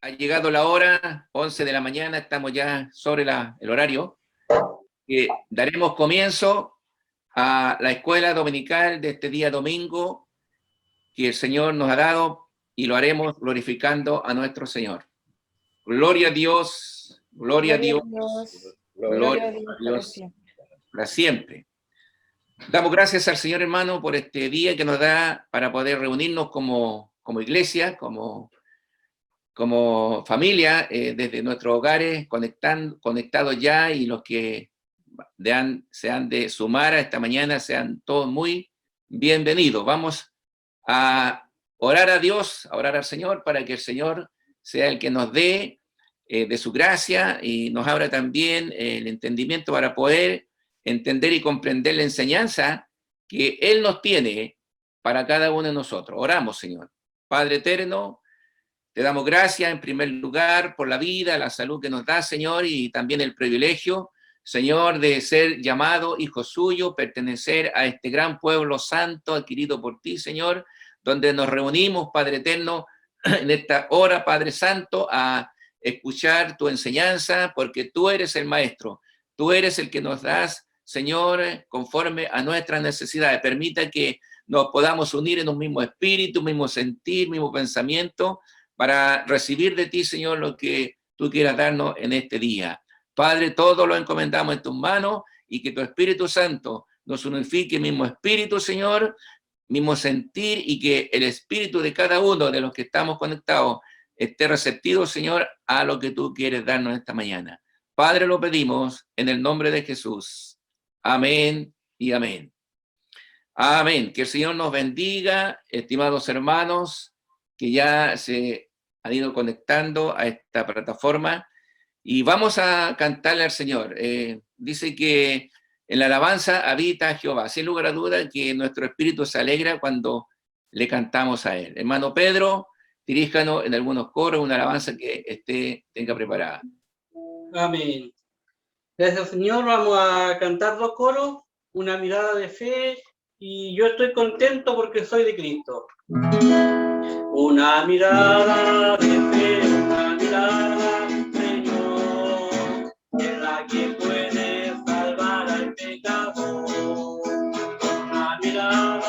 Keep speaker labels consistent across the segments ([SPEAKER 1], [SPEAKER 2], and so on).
[SPEAKER 1] Ha llegado la hora, 11 de la mañana, estamos ya sobre el horario. Daremos comienzo a la escuela dominical de este día domingo que el Señor nos ha dado y lo haremos glorificando a nuestro Señor. Gloria a Dios, gloria a Dios, gloria a Dios para siempre. Damos gracias al Señor, hermano, por este día que nos da para poder reunirnos como iglesia, como familia, desde nuestros hogares, conectados ya, y los que se han de sumar a esta mañana, sean todos muy bienvenidos. Vamos a orar a Dios, a orar al Señor, para que el Señor sea el que nos dé de su gracia y nos abra también el entendimiento para poder entender y comprender la enseñanza que Él nos tiene para cada uno de nosotros. Oramos, Señor. Padre eterno, te damos gracias en primer lugar por la vida, la salud que nos da, Señor, y también el privilegio, Señor, de ser llamado hijo suyo, pertenecer a este gran pueblo santo adquirido por ti, Señor, donde nos reunimos, Padre eterno, en esta hora, Padre Santo, a escuchar tu enseñanza, porque tú eres el maestro, tú eres el que nos das, Señor, conforme a nuestras necesidades. Permita que nos podamos unir en un mismo espíritu, mismo sentir, mismo pensamiento, para recibir de ti, Señor, lo que tú quieras darnos en este día. Padre, todo lo encomendamos en tus manos y que tu Espíritu Santo nos unifique, mismo espíritu, Señor, mismo sentir, y que el espíritu de cada uno de los que estamos conectados esté receptivo, Señor, a lo que tú quieres darnos esta mañana. Padre, lo pedimos en el nombre de Jesús. Amén y amén. Amén. Que el Señor nos bendiga, estimados hermanos, que ya se han ido conectando a esta plataforma, y vamos a cantarle al Señor. Dice que en la alabanza habita Jehová. Sin lugar a duda que nuestro espíritu se alegra cuando le cantamos a Él. Hermano Pedro, diríjanos en algunos coros una alabanza que tenga preparada.
[SPEAKER 2] Amén. Gracias al Señor, vamos a cantar dos coros, una mirada de fe, y yo estoy contento porque soy de Cristo. Una mirada de fe, una mirada, Señor, en la que puede salvar al pecador. Una mirada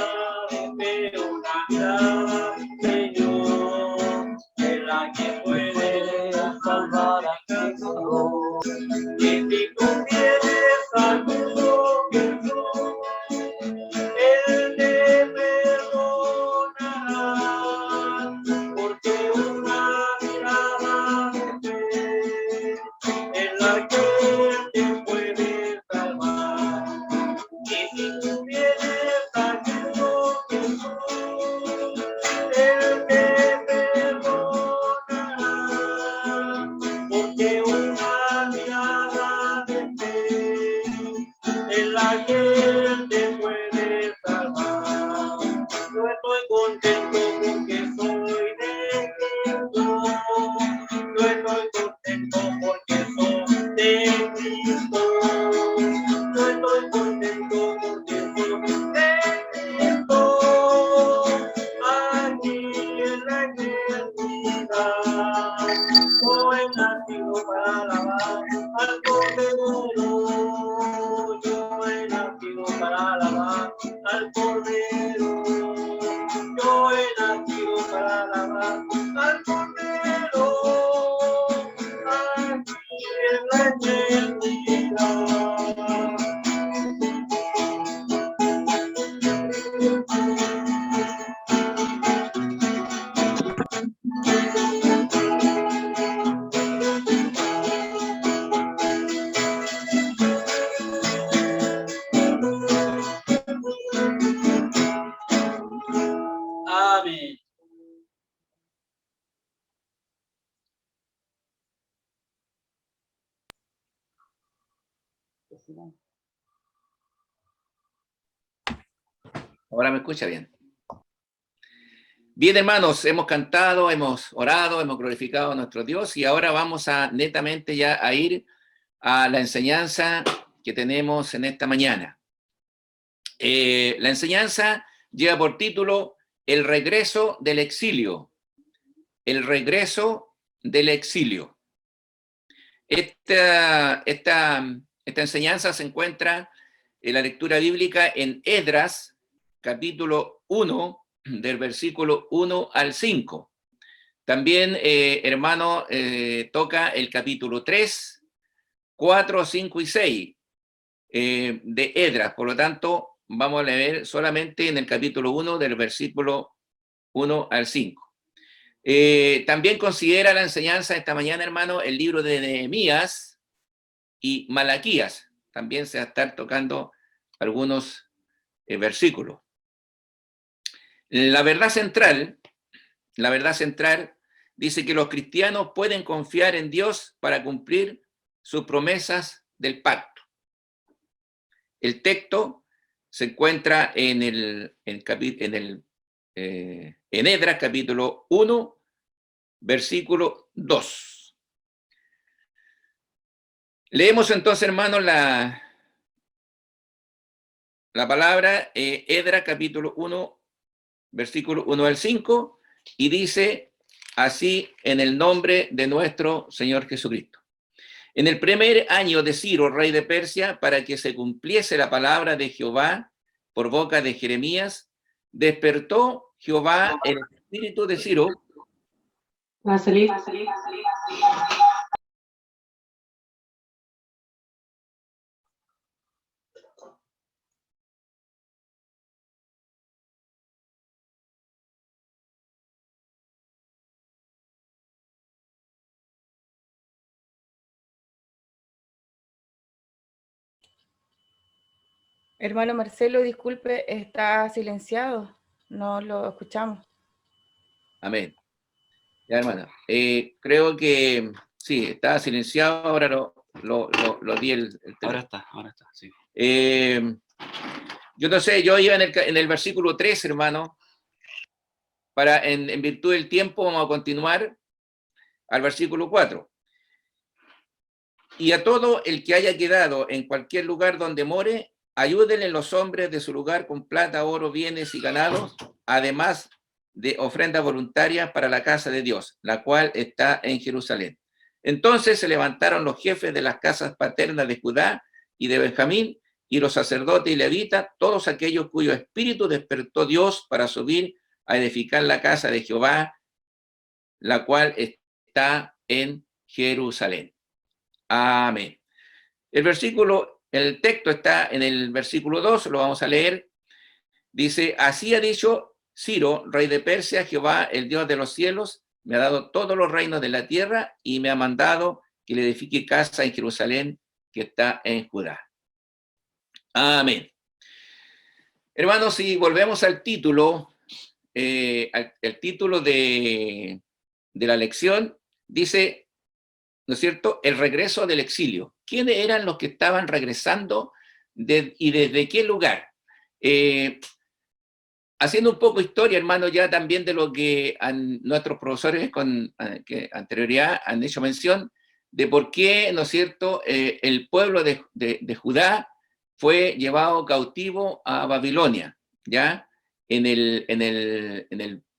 [SPEAKER 2] de fe, una mirada, Señor, en la que puede salvar al pecador. Y si tú vienes al mundo que soy, Él te perdonará, porque una mirada de fe es la que te puede salvar. Y si tú vienes al mundo que soy, Él te perdonará, porque una mirada de fe es la que te puede salvar. Yo estoy contento porque soy de Cristo. Yo estoy contento porque soy de Cristo. Yo estoy contento porque soy de Cristo. Aquí en la eternidad, soy nacido para alabar al Cordero. Yo he nacido para alabar al Cordero. Yo he nacido para alabar al Cordero. Aquí en la eternidad. Amén.
[SPEAKER 1] Ahora me escucha bien. Bien, hermanos, hemos cantado, hemos orado, hemos glorificado a nuestro Dios, y ahora vamos a netamente ya a ir a la enseñanza que tenemos en esta mañana. La enseñanza lleva por título El regreso del exilio. El regreso del exilio. Esta enseñanza se encuentra en la lectura bíblica en Esdras, capítulo 1, del versículo 1 al 5. También, hermano, toca el capítulo 3, 4, 5 y 6 de Esdras. Por lo tanto, vamos a leer solamente en el capítulo 1, del versículo 1 al 5. También considera la enseñanza esta mañana, hermano, el libro de Nehemías y Malaquías. También se va a estar tocando algunos versículos. La verdad central dice que los cristianos pueden confiar en Dios para cumplir sus promesas del pacto. El texto se encuentra en Esdras, capítulo 1, versículo 2. Leemos entonces, hermanos, la palabra Esdras, capítulo 1, versículo 1 al 5, y dice así: en el nombre de nuestro Señor Jesucristo. En el primer año de Ciro, rey de Persia, para que se cumpliese la palabra de Jehová por boca de Jeremías, despertó Jehová el espíritu de Ciro.
[SPEAKER 3] Va a salir.
[SPEAKER 4] Hermano Marcelo, disculpe, está silenciado, no lo escuchamos.
[SPEAKER 1] Amén. Ya, hermana. Creo que sí, está silenciado, ahora lo di el
[SPEAKER 5] ahora está, sí.
[SPEAKER 1] Yo no sé, yo iba en el versículo 3, hermano, en virtud del tiempo vamos a continuar al versículo 4. Y a todo el que haya quedado en cualquier lugar donde more, ayúdenle los hombres de su lugar con plata, oro, bienes y ganados, además de ofrendas voluntarias para la casa de Dios, la cual está en Jerusalén. Entonces se levantaron los jefes de las casas paternas de Judá y de Benjamín, y los sacerdotes y levitas, todos aquellos cuyo espíritu despertó Dios para subir a edificar la casa de Jehová, la cual está en Jerusalén. Amén. El texto está en el versículo 2, lo vamos a leer. Dice: así ha dicho Ciro, rey de Persia: Jehová, el Dios de los cielos, me ha dado todos los reinos de la tierra y me ha mandado que le edifique casa en Jerusalén, que está en Judá. Amén. Hermanos, si volvemos al título, el título de la lección, dice, ¿no es cierto?, el regreso del exilio. ¿Quiénes eran los que estaban regresando y desde qué lugar? Haciendo un poco historia, hermano, ya también de lo que nuestros profesores con anterioridad han hecho mención, de por qué, ¿no es cierto?, el pueblo de Judá fue llevado cautivo a Babilonia, ¿ya? En el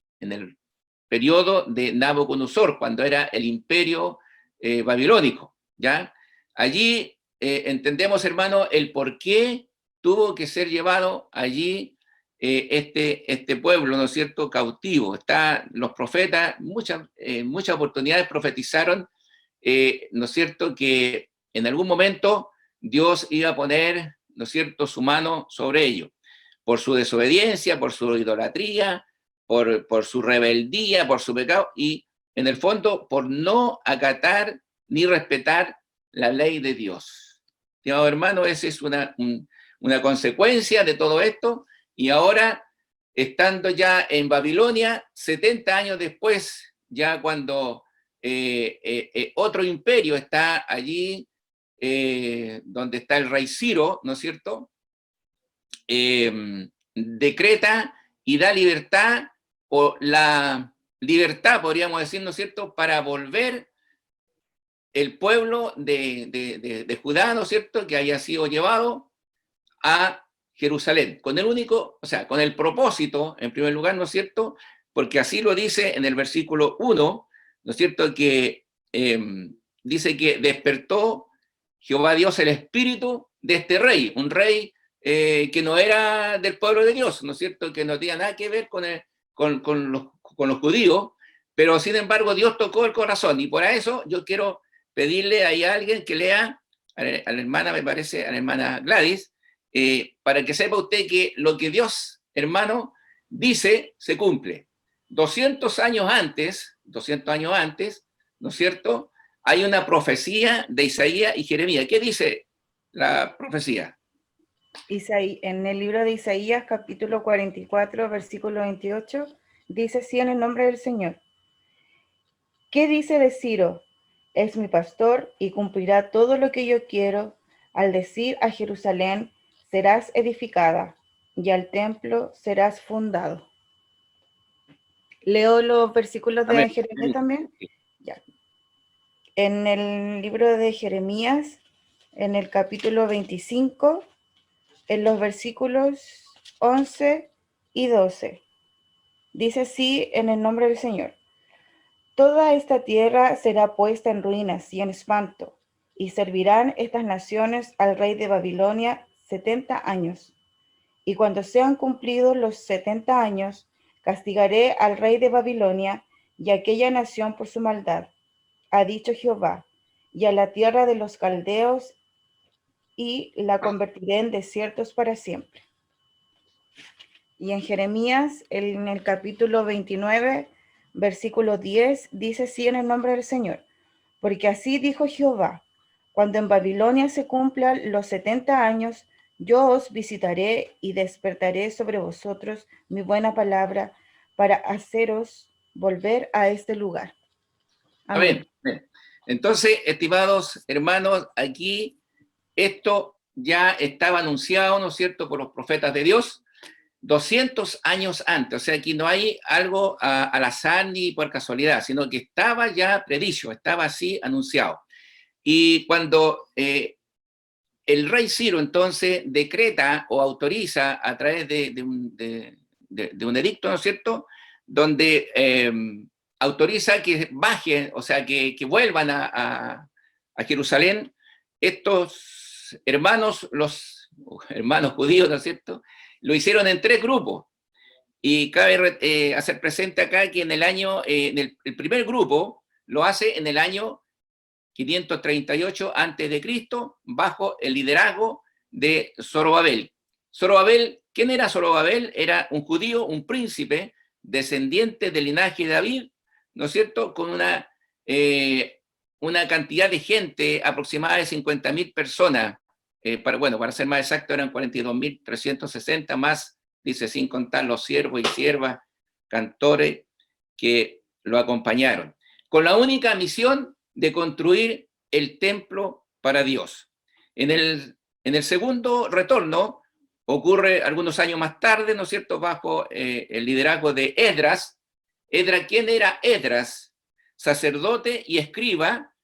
[SPEAKER 1] periodo de Nabucodonosor, cuando era el imperio babilónico, ¿ya? Allí entendemos, hermano, el por qué tuvo que ser llevado allí este pueblo, ¿no es cierto?, cautivo. Los profetas, muchas oportunidades profetizaron, ¿no es cierto?, que en algún momento Dios iba a poner, ¿no es cierto?, su mano sobre ellos, por su desobediencia, por su idolatría, por su rebeldía, por su pecado, y en el fondo por no acatar ni respetar la ley de Dios. Estimado hermano, esa es una consecuencia de todo esto. Y ahora, estando ya en Babilonia, 70 años después, ya cuando otro imperio está allí, donde está el rey Ciro, ¿no es cierto?, decreta y da libertad, o la libertad, podríamos decir, ¿no es cierto?, para volver el pueblo de Judá, ¿no es cierto?, que haya sido llevado a Jerusalén, con el propósito, en primer lugar, ¿no es cierto?, porque así lo dice en el versículo 1, ¿no es cierto?, que dice que despertó Jehová Dios el espíritu de este rey, un rey que no era del pueblo de Dios, ¿no es cierto?, que no tenía nada que ver con los judíos, pero sin embargo Dios tocó el corazón, y por eso yo quiero pedirle ahí a alguien que lea, a la hermana, me parece, a la hermana Gladys, para que sepa usted que lo que Dios, hermano, dice, se cumple. 200 años antes, ¿no es cierto?, hay una profecía de Isaías y Jeremías. ¿Qué dice la profecía?
[SPEAKER 4] En el libro de Isaías, capítulo 44, versículo 28, dice así en el nombre del Señor. ¿Qué dice de Ciro? Es mi pastor y cumplirá todo lo que yo quiero, al decir a Jerusalén, serás edificada, y al templo serás fundado. ¿Leo los versículos de
[SPEAKER 1] Amén.
[SPEAKER 4] Jeremías también? Ya. En el libro de Jeremías, en el capítulo 25, en los versículos 11 y 12, dice así en el nombre del Señor. Toda esta tierra será puesta en ruinas y en espanto, y servirán estas naciones al rey de Babilonia 70 años. Y cuando sean cumplidos los 70 años, castigaré al rey de Babilonia y a aquella nación por su maldad, ha dicho Jehová, y a la tierra de los caldeos, y la convertiré en desiertos para siempre. Y en Jeremías, en el capítulo 29, versículo 10, dice así en el nombre del Señor, porque así dijo Jehová, cuando en Babilonia se cumplan los 70 años, yo os visitaré y despertaré sobre vosotros mi buena palabra para haceros volver a este lugar. Amén.
[SPEAKER 1] Amén. Entonces, estimados hermanos, aquí esto ya estaba anunciado, ¿no es cierto?, por los profetas de Dios 200 años antes. O sea, aquí no hay algo al azar ni por casualidad, sino que estaba ya predicho, estaba así anunciado. Y cuando el rey Ciro entonces decreta o autoriza a través de un edicto, ¿no es cierto?, donde autoriza que bajen, o sea, que vuelvan a Jerusalén estos hermanos, los hermanos judíos, ¿no es cierto?, lo hicieron en 3 grupos. Y cabe hacer presente acá que en el año, el primer grupo lo hace en el año 538 a.C., bajo el liderazgo de Zorobabel. Zorobabel, ¿quién era Zorobabel? Era un judío, un príncipe, descendiente del linaje de David, ¿no es cierto?, con una cantidad de gente aproximada de 50.000 personas. Para ser más exacto, eran 42.360 más, dice, sin contar los siervos y siervas, cantores que lo acompañaron, con la única misión de construir el templo para Dios. En el segundo retorno, ocurre algunos años más tarde, ¿no es cierto?, bajo el liderazgo de Esdras. ¿Quién era Esdras? Sacerdote y escriba,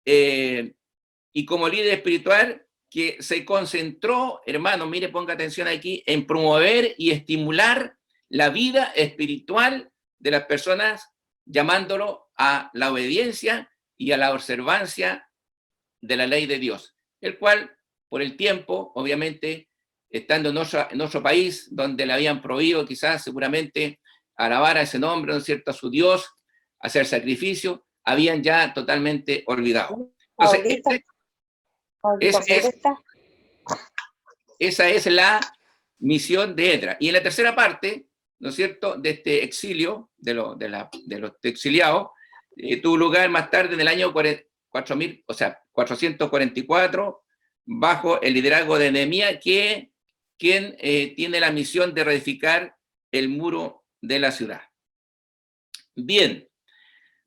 [SPEAKER 1] y como líder espiritual que se concentró, hermano, mire, ponga atención aquí, en promover y estimular la vida espiritual de las personas, llamándolo a la obediencia y a la observancia de la ley de Dios, el cual, por el tiempo, obviamente, estando en nuestro país, donde le habían prohibido quizás seguramente alabar a ese nombre, ¿no es cierto?, a su Dios, hacer sacrificio, habían ya totalmente olvidado. Entonces, esa es la misión de Esdras. Y en la tercera parte, ¿no es cierto?, de este exilio, de los exiliados, tuvo lugar más tarde en el año 444, bajo el liderazgo de Nehemías, quien tiene la misión de reedificar el muro de la ciudad. Bien,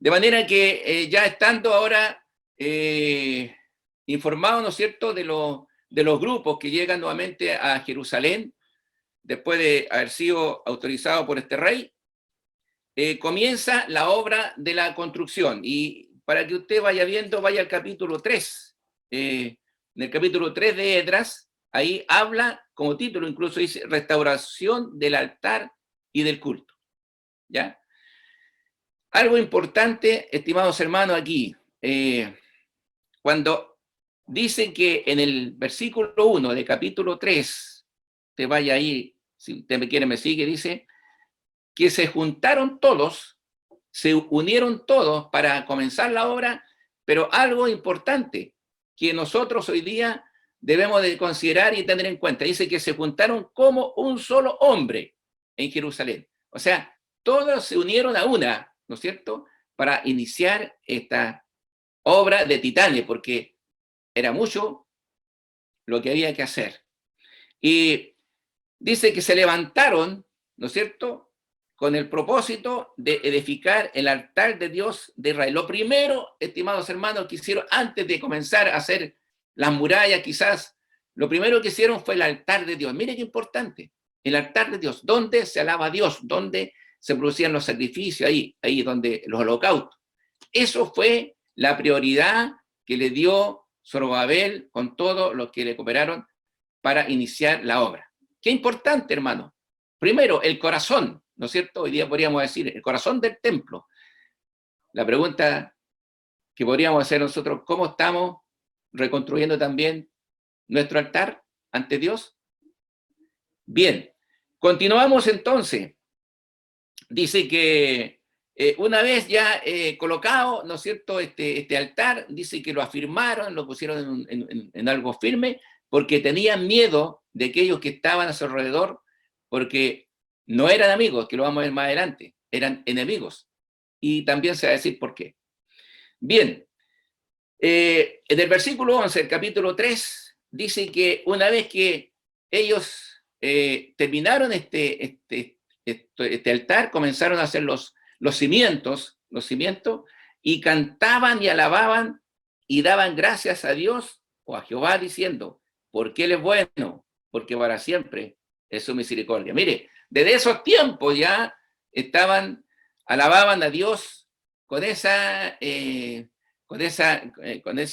[SPEAKER 1] de manera que ya estando ahora informados, ¿no es cierto?, de los grupos que llegan nuevamente a Jerusalén, después de haber sido autorizado por este rey, comienza la obra de la construcción. Y para que usted vaya viendo, vaya al capítulo 3. En el capítulo 3 de Esdras, ahí habla, como título incluso dice, restauración del altar y del culto. ¿Ya? Algo importante, estimados hermanos, aquí, cuando dice que en el versículo 1 de capítulo 3, te vaya ahí, si usted me quiere me sigue, dice que se juntaron todos, se unieron todos para comenzar la obra, pero algo importante que nosotros hoy día debemos de considerar y tener en cuenta, dice que se juntaron como un solo hombre en Jerusalén. O sea, todos se unieron a una, ¿no es cierto?, para iniciar esta obra de Titania, porque era mucho lo que había que hacer. Y dice que se levantaron, ¿no es cierto?, con el propósito de edificar el altar de Dios de Israel. Lo primero, estimados hermanos, que hicieron antes de comenzar a hacer las murallas, quizás, lo primero que hicieron fue el altar de Dios. Mire qué importante, el altar de Dios, donde se alaba a Dios, donde se producían los sacrificios, ahí donde los holocaustos. Eso fue la prioridad que le dio Zorobabel con todos los que le cooperaron para iniciar la obra. Qué importante, hermano. Primero, el corazón, ¿no es cierto? Hoy día podríamos decir, el corazón del templo. La pregunta que podríamos hacer nosotros, ¿cómo estamos reconstruyendo también nuestro altar ante Dios? Bien, continuamos entonces. Dice que una vez ya colocado, ¿no es cierto?, este altar, dice que lo afirmaron, lo pusieron en algo firme, porque tenían miedo de aquellos que estaban a su alrededor, porque no eran amigos, que lo vamos a ver más adelante, eran enemigos. Y también se va a decir por qué. Bien, en el versículo 11, el capítulo 3, dice que una vez que ellos terminaron este altar, comenzaron a hacer los cimientos, y cantaban y alababan y daban gracias a Dios o a Jehová diciendo, porque Él es bueno, porque para siempre es su misericordia. Mire, desde esos tiempos ya alababan a Dios con ese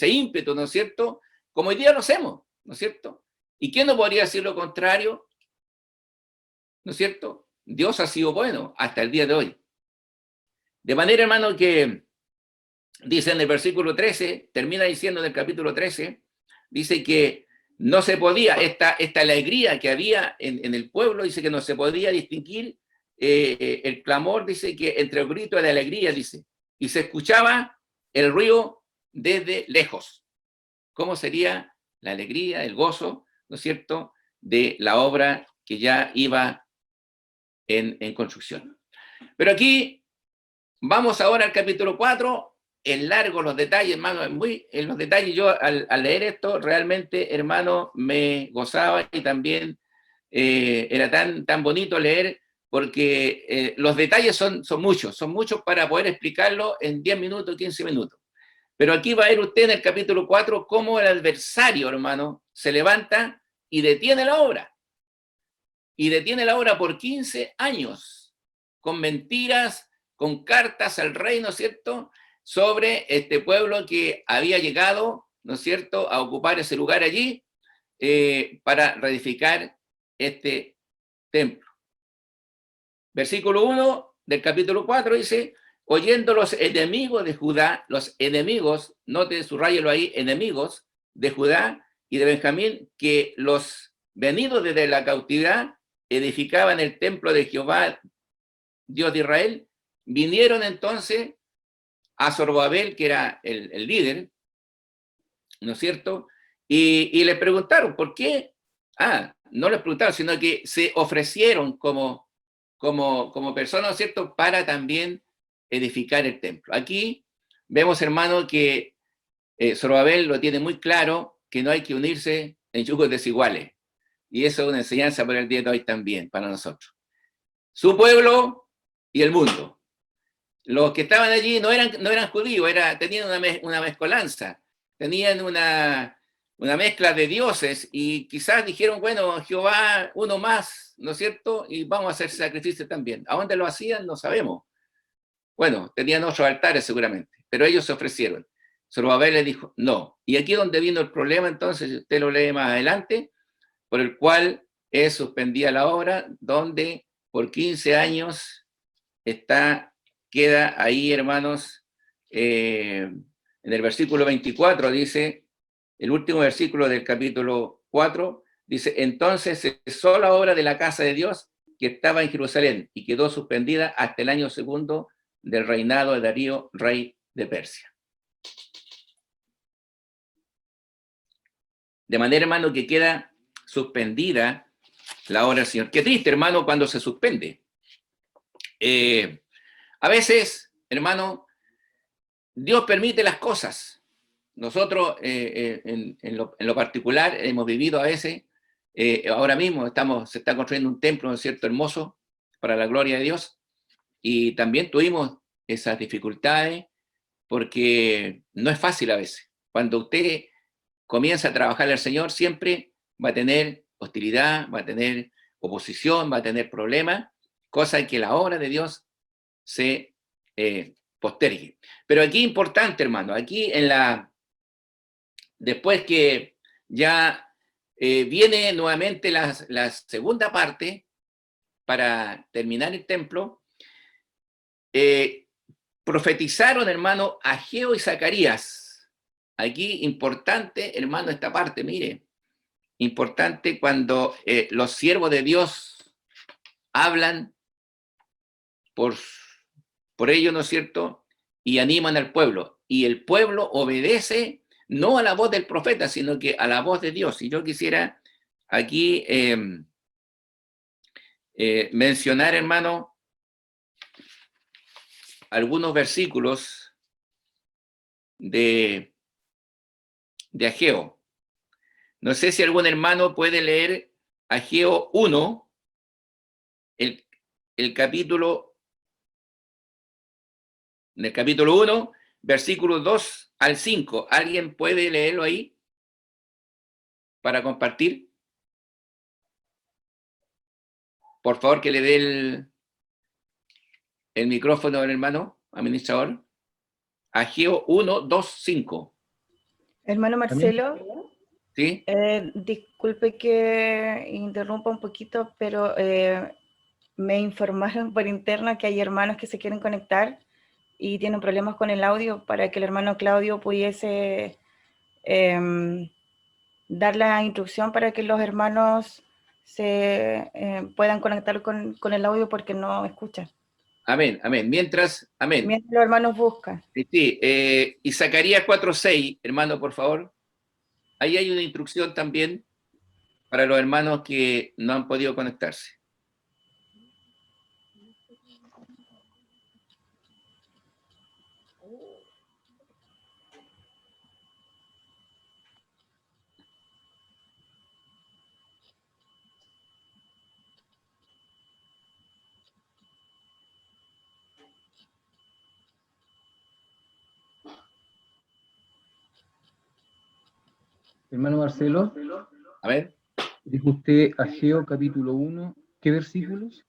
[SPEAKER 1] ímpetu, ¿no es cierto? Como hoy día lo hacemos, ¿no es cierto? ¿Y quién no podría decir lo contrario? ¿No es cierto? Dios ha sido bueno hasta el día de hoy. De manera, hermano, que dice en el versículo 13, termina diciendo en el capítulo 13, dice que no se podía, esta alegría que había en el pueblo, dice que no se podía distinguir el clamor, dice que entre el grito de alegría, dice, y se escuchaba el ruido desde lejos. ¿Cómo sería la alegría, el gozo, ¿no es cierto?, de la obra que ya iba en construcción. Pero aquí vamos ahora al capítulo 4, en largo los detalles, hermano, en los detalles yo al leer esto realmente, hermano, me gozaba y también era tan bonito leer porque los detalles son muchos para poder explicarlo en 10 minutos, 15 minutos. Pero aquí va a ver usted en el capítulo 4 cómo el adversario, hermano, se levanta y detiene la obra. Y detiene la obra por 15 años, con mentiras, con cartas al rey, ¿no es cierto?, sobre este pueblo que había llegado, ¿no es cierto?, a ocupar ese lugar allí para reedificar este templo. Versículo 1 del capítulo 4 dice, oyendo los enemigos de Judá, los enemigos, note, subrayelo ahí, enemigos de Judá y de Benjamín, que los venidos desde la cautividad edificaban el templo de Jehová, Dios de Israel, vinieron entonces a Zorobabel, que era el líder, ¿no es cierto?, y le preguntaron, ¿por qué? No les preguntaron, sino que se ofrecieron como personas, ¿no es cierto?, para también edificar el templo. Aquí vemos, hermano, que Zorobabel lo tiene muy claro, que no hay que unirse en yugos desiguales. Y eso es una enseñanza para el día de hoy también, para nosotros. Su pueblo y el mundo. Los que estaban allí no eran judíos, tenían una mezcolanza, tenían una mezcla de dioses y quizás dijeron, bueno, Jehová, uno más, ¿no es cierto? Y vamos a hacer sacrificio también. ¿A dónde lo hacían? No sabemos. Bueno, tenían otros altares seguramente, pero ellos se ofrecieron. Zorobabel le dijo, no. Y aquí es donde vino el problema, entonces, si usted lo lee más adelante, por el cual suspendía la obra, donde por 15 años está queda ahí, hermanos, en el versículo 24, dice, el último versículo del capítulo 4, dice, entonces cesó la obra de la casa de Dios que estaba en Jerusalén y quedó suspendida hasta el año segundo del reinado de Darío, rey de Persia. De manera, hermano, que queda suspendida la obra del Señor. Qué triste, hermano, cuando se suspende. A veces, hermano, Dios permite las cosas. Nosotros, en lo particular, hemos vivido a veces, ahora mismo se está construyendo un templo, ¿no es cierto?, hermoso, para la gloria de Dios, y también tuvimos esas dificultades, porque no es fácil a veces. Cuando usted comienza a trabajar al Señor, siempre va a tener hostilidad, va a tener oposición, va a tener problemas, cosa en que la obra de Dios se postergue. Pero aquí importante, hermano, aquí después que ya viene nuevamente la segunda parte para terminar el templo, profetizaron, hermano, Ageo y Zacarías. Aquí importante, hermano, esta parte, mire, importante cuando los siervos de Dios hablan por ello, ¿no es cierto?, y animan al pueblo, y el pueblo obedece no a la voz del profeta, sino que a la voz de Dios. Y yo quisiera aquí mencionar, hermano, algunos versículos de Ageo. No sé si algún hermano puede leer Ageo 1, el capítulo, en el capítulo 1, versículos 2 al 5. ¿Alguien puede leerlo ahí para compartir? Por favor, que le dé el micrófono al hermano administrador. Ageo 1, 2, 5.
[SPEAKER 4] Hermano Marcelo,
[SPEAKER 1] ¿Sí?
[SPEAKER 4] disculpe que interrumpa un poquito, pero me informaron por interno que hay hermanos que se quieren conectar y tienen problemas con el audio para que el hermano Claudio pudiese dar la instrucción para que los hermanos se puedan conectar con el audio porque no escuchan.
[SPEAKER 1] Amén, amén. Mientras
[SPEAKER 4] los hermanos buscan.
[SPEAKER 1] Sí, y Zacarías 4:6, hermano, por favor. Ahí hay una instrucción también para los hermanos que no han podido conectarse.
[SPEAKER 5] Hermano Marcelo,
[SPEAKER 1] A ver.
[SPEAKER 5] dijo usted Ageo capítulo 1, ¿qué versículos?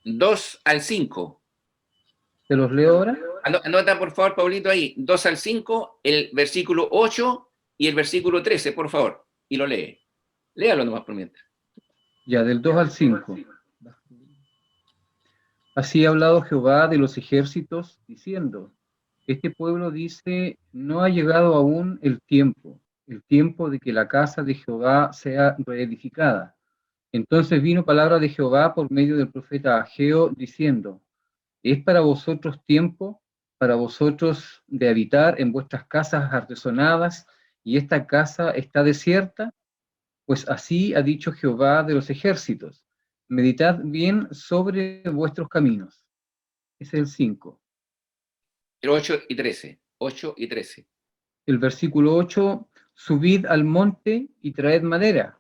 [SPEAKER 1] 2 al 5.
[SPEAKER 5] ¿Se los leo ahora?
[SPEAKER 1] Anota, por favor, Paulito, ahí. 2 al 5, el versículo 8 y el versículo 13, por favor. Y lo lee. Léalo nomás por mientras.
[SPEAKER 5] Ya, del 2 al 5. Así ha hablado Jehová de los ejércitos, diciendo, este pueblo dice, no ha llegado aún el tiempo de que la casa de Jehová sea reedificada. Entonces vino palabra de Jehová por medio del profeta Ageo, diciendo, ¿es para vosotros tiempo, para vosotros de habitar en vuestras casas artesonadas, y esta casa está desierta? Pues así ha dicho Jehová de los ejércitos, meditad bien sobre vuestros caminos. Ese es el 5.
[SPEAKER 1] El 8 y 13. 8 y 13.
[SPEAKER 5] El versículo 8, subid al monte y traed madera,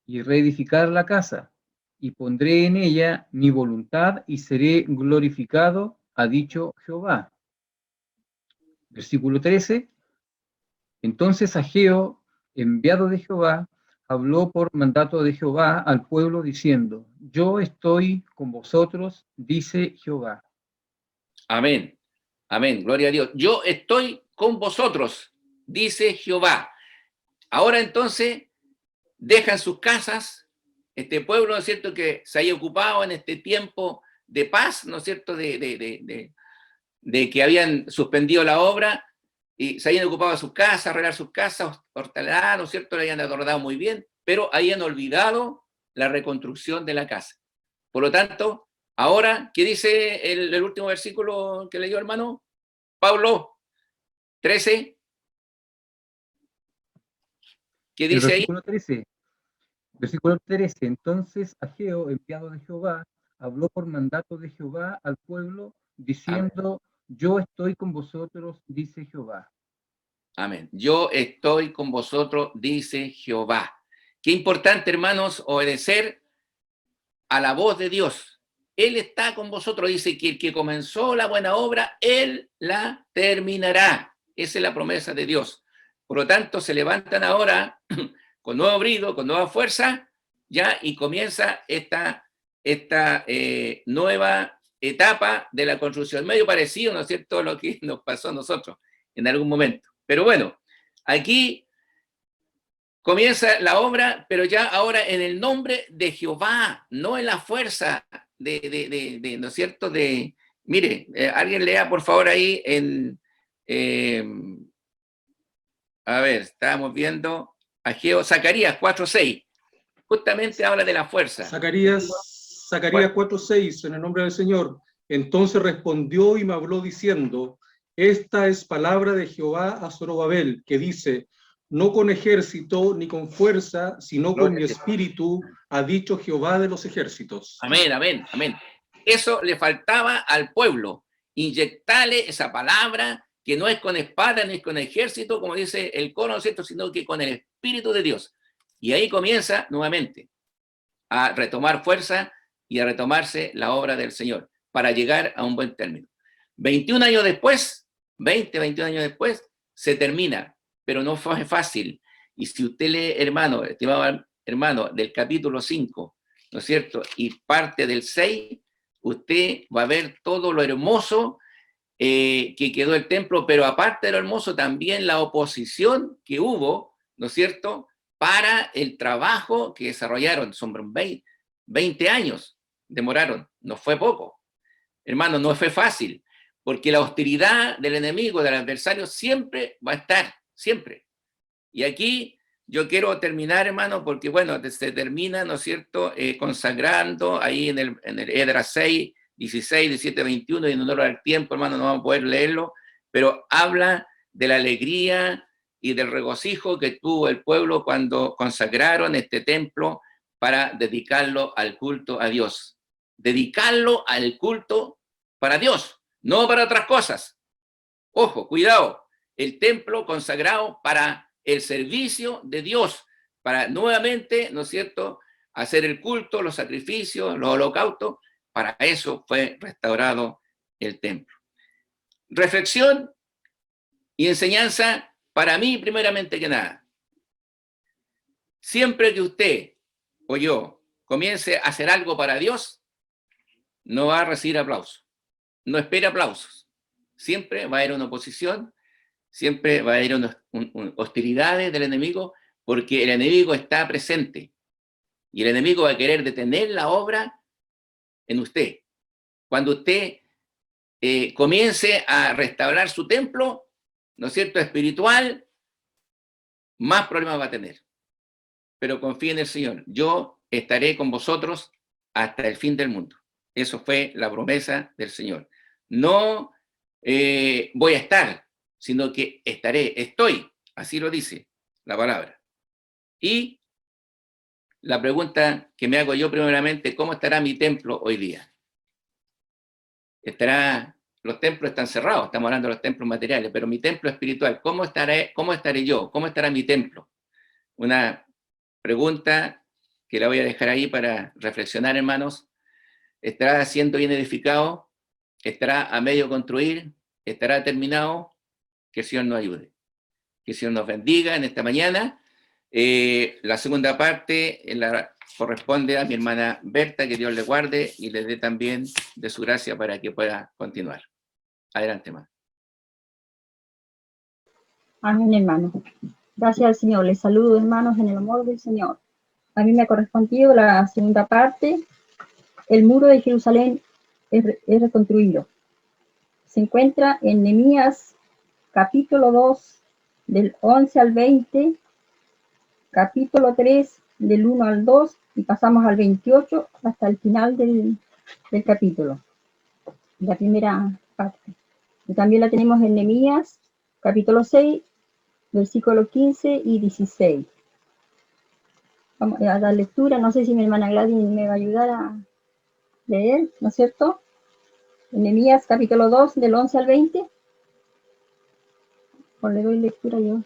[SPEAKER 5] y reedificar la casa, y pondré en ella mi voluntad y seré glorificado, ha dicho Jehová. Versículo 13, entonces Ageo, enviado de Jehová, habló por mandato de Jehová al pueblo diciendo, yo estoy con vosotros, dice Jehová.
[SPEAKER 1] Amén. Amén. Gloria a Dios. Yo estoy con vosotros, dice Jehová. Ahora entonces, dejan sus casas, este pueblo, ¿no es cierto?, que se haya ocupado en este tiempo de paz, ¿no es cierto?, de de que habían suspendido la obra y se habían ocupado de sus casas, arreglar sus casas, hortelanas, ¿no es cierto? Le habían adornado muy bien, pero habían olvidado la reconstrucción de la casa. Por lo tanto, ahora, ¿qué dice el último versículo que leyó, hermano? Pablo 13. ¿Qué
[SPEAKER 5] El
[SPEAKER 1] dice ahí?
[SPEAKER 5] versículo 13, entonces Ageo, enviado de Jehová, habló por mandato de Jehová al pueblo, diciendo, yo estoy con vosotros, dice Jehová.
[SPEAKER 1] Amén. Yo estoy con vosotros, dice Jehová. Qué importante, hermanos, obedecer a la voz de Dios. Él está con vosotros, dice que el que comenzó la buena obra, Él la terminará. Esa es la promesa de Dios. Por lo tanto, se levantan ahora con nuevo brío, con nueva fuerza, ya, y comienza esta nueva etapa de la construcción. Medio parecido, ¿no es cierto?, a lo que nos pasó a nosotros en algún momento. Pero bueno, aquí comienza la obra, pero ya ahora en el nombre de Jehová, no en la fuerza ¿no es cierto? Mire, alguien lea por favor ahí a ver, estábamos viendo Ageo, Zacarías 4:6, justamente habla de la fuerza.
[SPEAKER 6] Zacarías 4:6, en el nombre del Señor. Entonces respondió y me habló diciendo, esta es palabra de Jehová a Zorobabel, que dice, no con ejército ni con fuerza, sino con mi espíritu, ha dicho Jehová de los ejércitos.
[SPEAKER 1] Amén, amén, amén. Eso le faltaba al pueblo, inyectarle esa palabra que no es con espada ni es con ejército, como dice el coro, ¿no es cierto?, sino que con el Espíritu de Dios. Y ahí comienza nuevamente a retomar fuerza y a retomarse la obra del Señor para llegar a un buen término. 21 años después, 21 años después, se termina, pero no fue fácil. Y si usted lee, hermano, estimado hermano, del capítulo 5, ¿no es cierto?, y parte del 6, usted va a ver todo lo hermoso que quedó el templo, pero aparte de lo hermoso, también la oposición que hubo, ¿no es cierto?, para el trabajo que desarrollaron. Son 20 años, demoraron, no fue poco. Hermano, no fue fácil, porque la hostilidad del enemigo, del adversario, siempre va a estar, siempre. Y aquí yo quiero terminar, hermano, porque bueno, se termina, ¿no es cierto?, consagrando ahí en el Esdras 6, 16, 17, 21, y en honor al tiempo, hermano, no vamos a poder leerlo, pero habla de la alegría y del regocijo que tuvo el pueblo cuando consagraron este templo para dedicarlo al culto a Dios. Dedicarlo al culto para Dios, no para otras cosas. Ojo, cuidado, el templo consagrado para el servicio de Dios, para nuevamente, ¿no es cierto?, hacer el culto, los sacrificios, los holocaustos. Para eso fue restaurado el templo. Reflexión y enseñanza para mí, primeramente que nada. Siempre que usted o yo comience a hacer algo para Dios, no va a recibir aplausos. No espere aplausos. Siempre va a haber una oposición, siempre va a haber hostilidades del enemigo, porque el enemigo está presente. Y el enemigo va a querer detener la obra en usted. Cuando usted comience a restaurar su templo, ¿no es cierto?, espiritual, más problemas va a tener. Pero confíe en el Señor. Yo estaré con vosotros hasta el fin del mundo. Eso fue la promesa del Señor. No voy a estar, sino que estaré, estoy. Así lo dice la palabra. Y la pregunta que me hago yo primeramente, ¿cómo estará mi templo hoy día? Los templos están cerrados, estamos hablando de los templos materiales, pero mi templo espiritual, ¿cómo estaré yo? ¿Cómo estará mi templo? Una pregunta que la voy a dejar ahí para reflexionar, hermanos. ¿Estará siendo bien edificado? ¿Estará a medio construir? ¿Estará terminado? Que el Señor nos ayude. Que el Señor nos bendiga en esta mañana. La segunda parte corresponde a mi hermana Berta, que Dios le guarde y le dé también de su gracia para que pueda continuar. Adelante, hermano.
[SPEAKER 7] Amén, hermano. Gracias al Señor. Les saludo, hermanos, en el amor del Señor. A mí me ha correspondido la segunda parte. El muro de Jerusalén es reconstruido. se encuentra en Nehemías capítulo 2, del 11 al 20, capítulo 3, del 1 al 2, y pasamos al 28 hasta el final del capítulo, la primera parte. Y también la tenemos en Nehemías capítulo 6, versículo 15 y 16. Vamos a dar lectura, no sé si mi hermana Gladys me va a ayudar a leer, ¿no es cierto? En Nehemías capítulo 2, del 11 al 20. ¿O le doy lectura yo?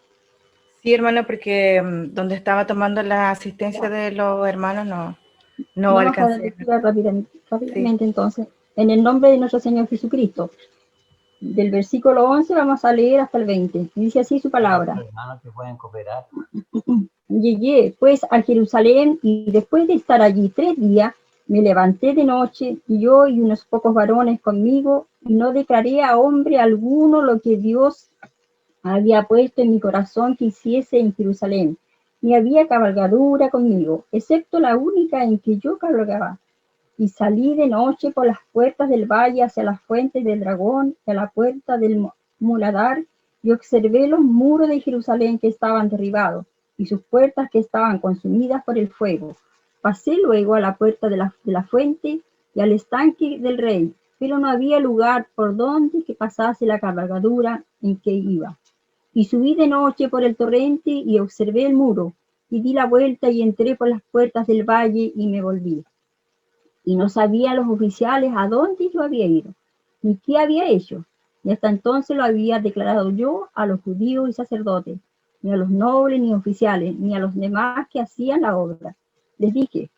[SPEAKER 4] Sí, hermano, porque donde estaba tomando la asistencia de los hermanos no
[SPEAKER 7] Vamos a dar
[SPEAKER 4] alcancé.
[SPEAKER 7] lectura rápidamente entonces. En el nombre de nuestro Señor Jesucristo. Del versículo 11 vamos a leer hasta el 20. Dice así su palabra.
[SPEAKER 8] Hermanos que pueden cooperar.
[SPEAKER 7] Llegué pues a Jerusalén y después de estar allí 3 días, me levanté de noche, y yo y unos pocos varones conmigo, y no declaré a hombre alguno lo que Dios había puesto en mi corazón que hiciese en Jerusalén, ni había cabalgadura conmigo, excepto la única en que yo cabalgaba. Y salí de noche por las puertas del valle hacia las fuentes del dragón y a la puerta del muladar, y observé los muros de Jerusalén que estaban derribados, y sus puertas que estaban consumidas por el fuego. Pasé luego a la puerta de la fuente y al estanque del rey, pero no había lugar por donde que pasase la cabalgadura en que iba. Y subí de noche por el torrente y observé el muro, y di la vuelta y entré por las puertas del valle y me volví. Y no sabían los oficiales a dónde yo había ido, ni qué había hecho. Y hasta entonces lo había declarado yo a los judíos y sacerdotes, ni a los nobles ni oficiales, ni a los demás que hacían la obra. Les dije,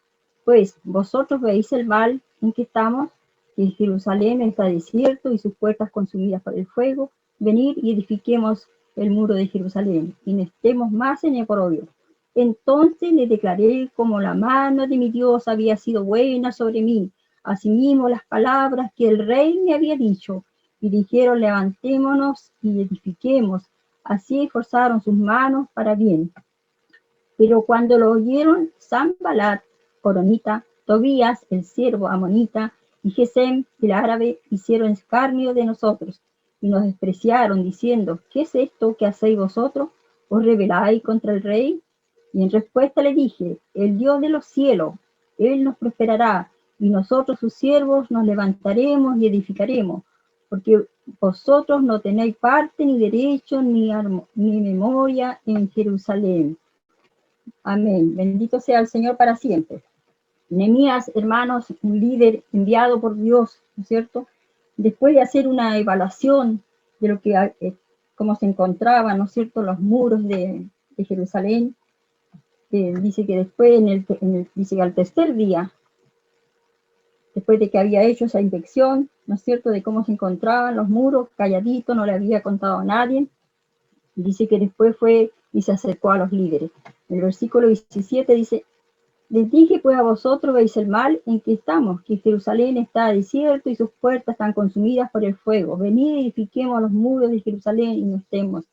[SPEAKER 7] pues vosotros veis el mal en que estamos, que Jerusalén está desierto y sus puertas consumidas por el fuego. Venid y edifiquemos el muro de Jerusalén, y no estemos más en oprobio. Entonces le declaré como la mano de mi Dios había sido buena sobre mí, asimismo las palabras que el rey me había dicho, y dijeron, levantémonos y edifiquemos. Así esforzaron sus manos para bien. Pero cuando lo oyeron Sanballat, coronita, Tobías, el siervo amonita, y Gesem, el árabe, hicieron escarnio de nosotros, y nos despreciaron, diciendo, ¿qué es esto que hacéis vosotros? ¿Os rebeláis contra el rey? Y en respuesta le dije, el Dios de los cielos, Él nos prosperará, y nosotros sus siervos nos levantaremos y edificaremos, porque vosotros no tenéis parte ni derecho ni memoria en Jerusalén. Amén. Bendito sea el Señor para siempre. Nehemías, hermanos, un líder enviado por Dios, ¿no es cierto? Después de hacer una evaluación de lo que, cómo se encontraban, ¿no es cierto?, los muros de Jerusalén, dice que después, dice que al tercer día, después de que había hecho esa inspección, ¿no es cierto?, de cómo se encontraban los muros, calladito, no le había contado a nadie, dice que después fue y se acercó a los líderes. En el versículo 17 dice, les dije pues a vosotros veis el mal en que estamos, que Jerusalén está desierto y sus puertas están consumidas por el fuego. Venid y edifiquemos los muros de Jerusalén y no estemos.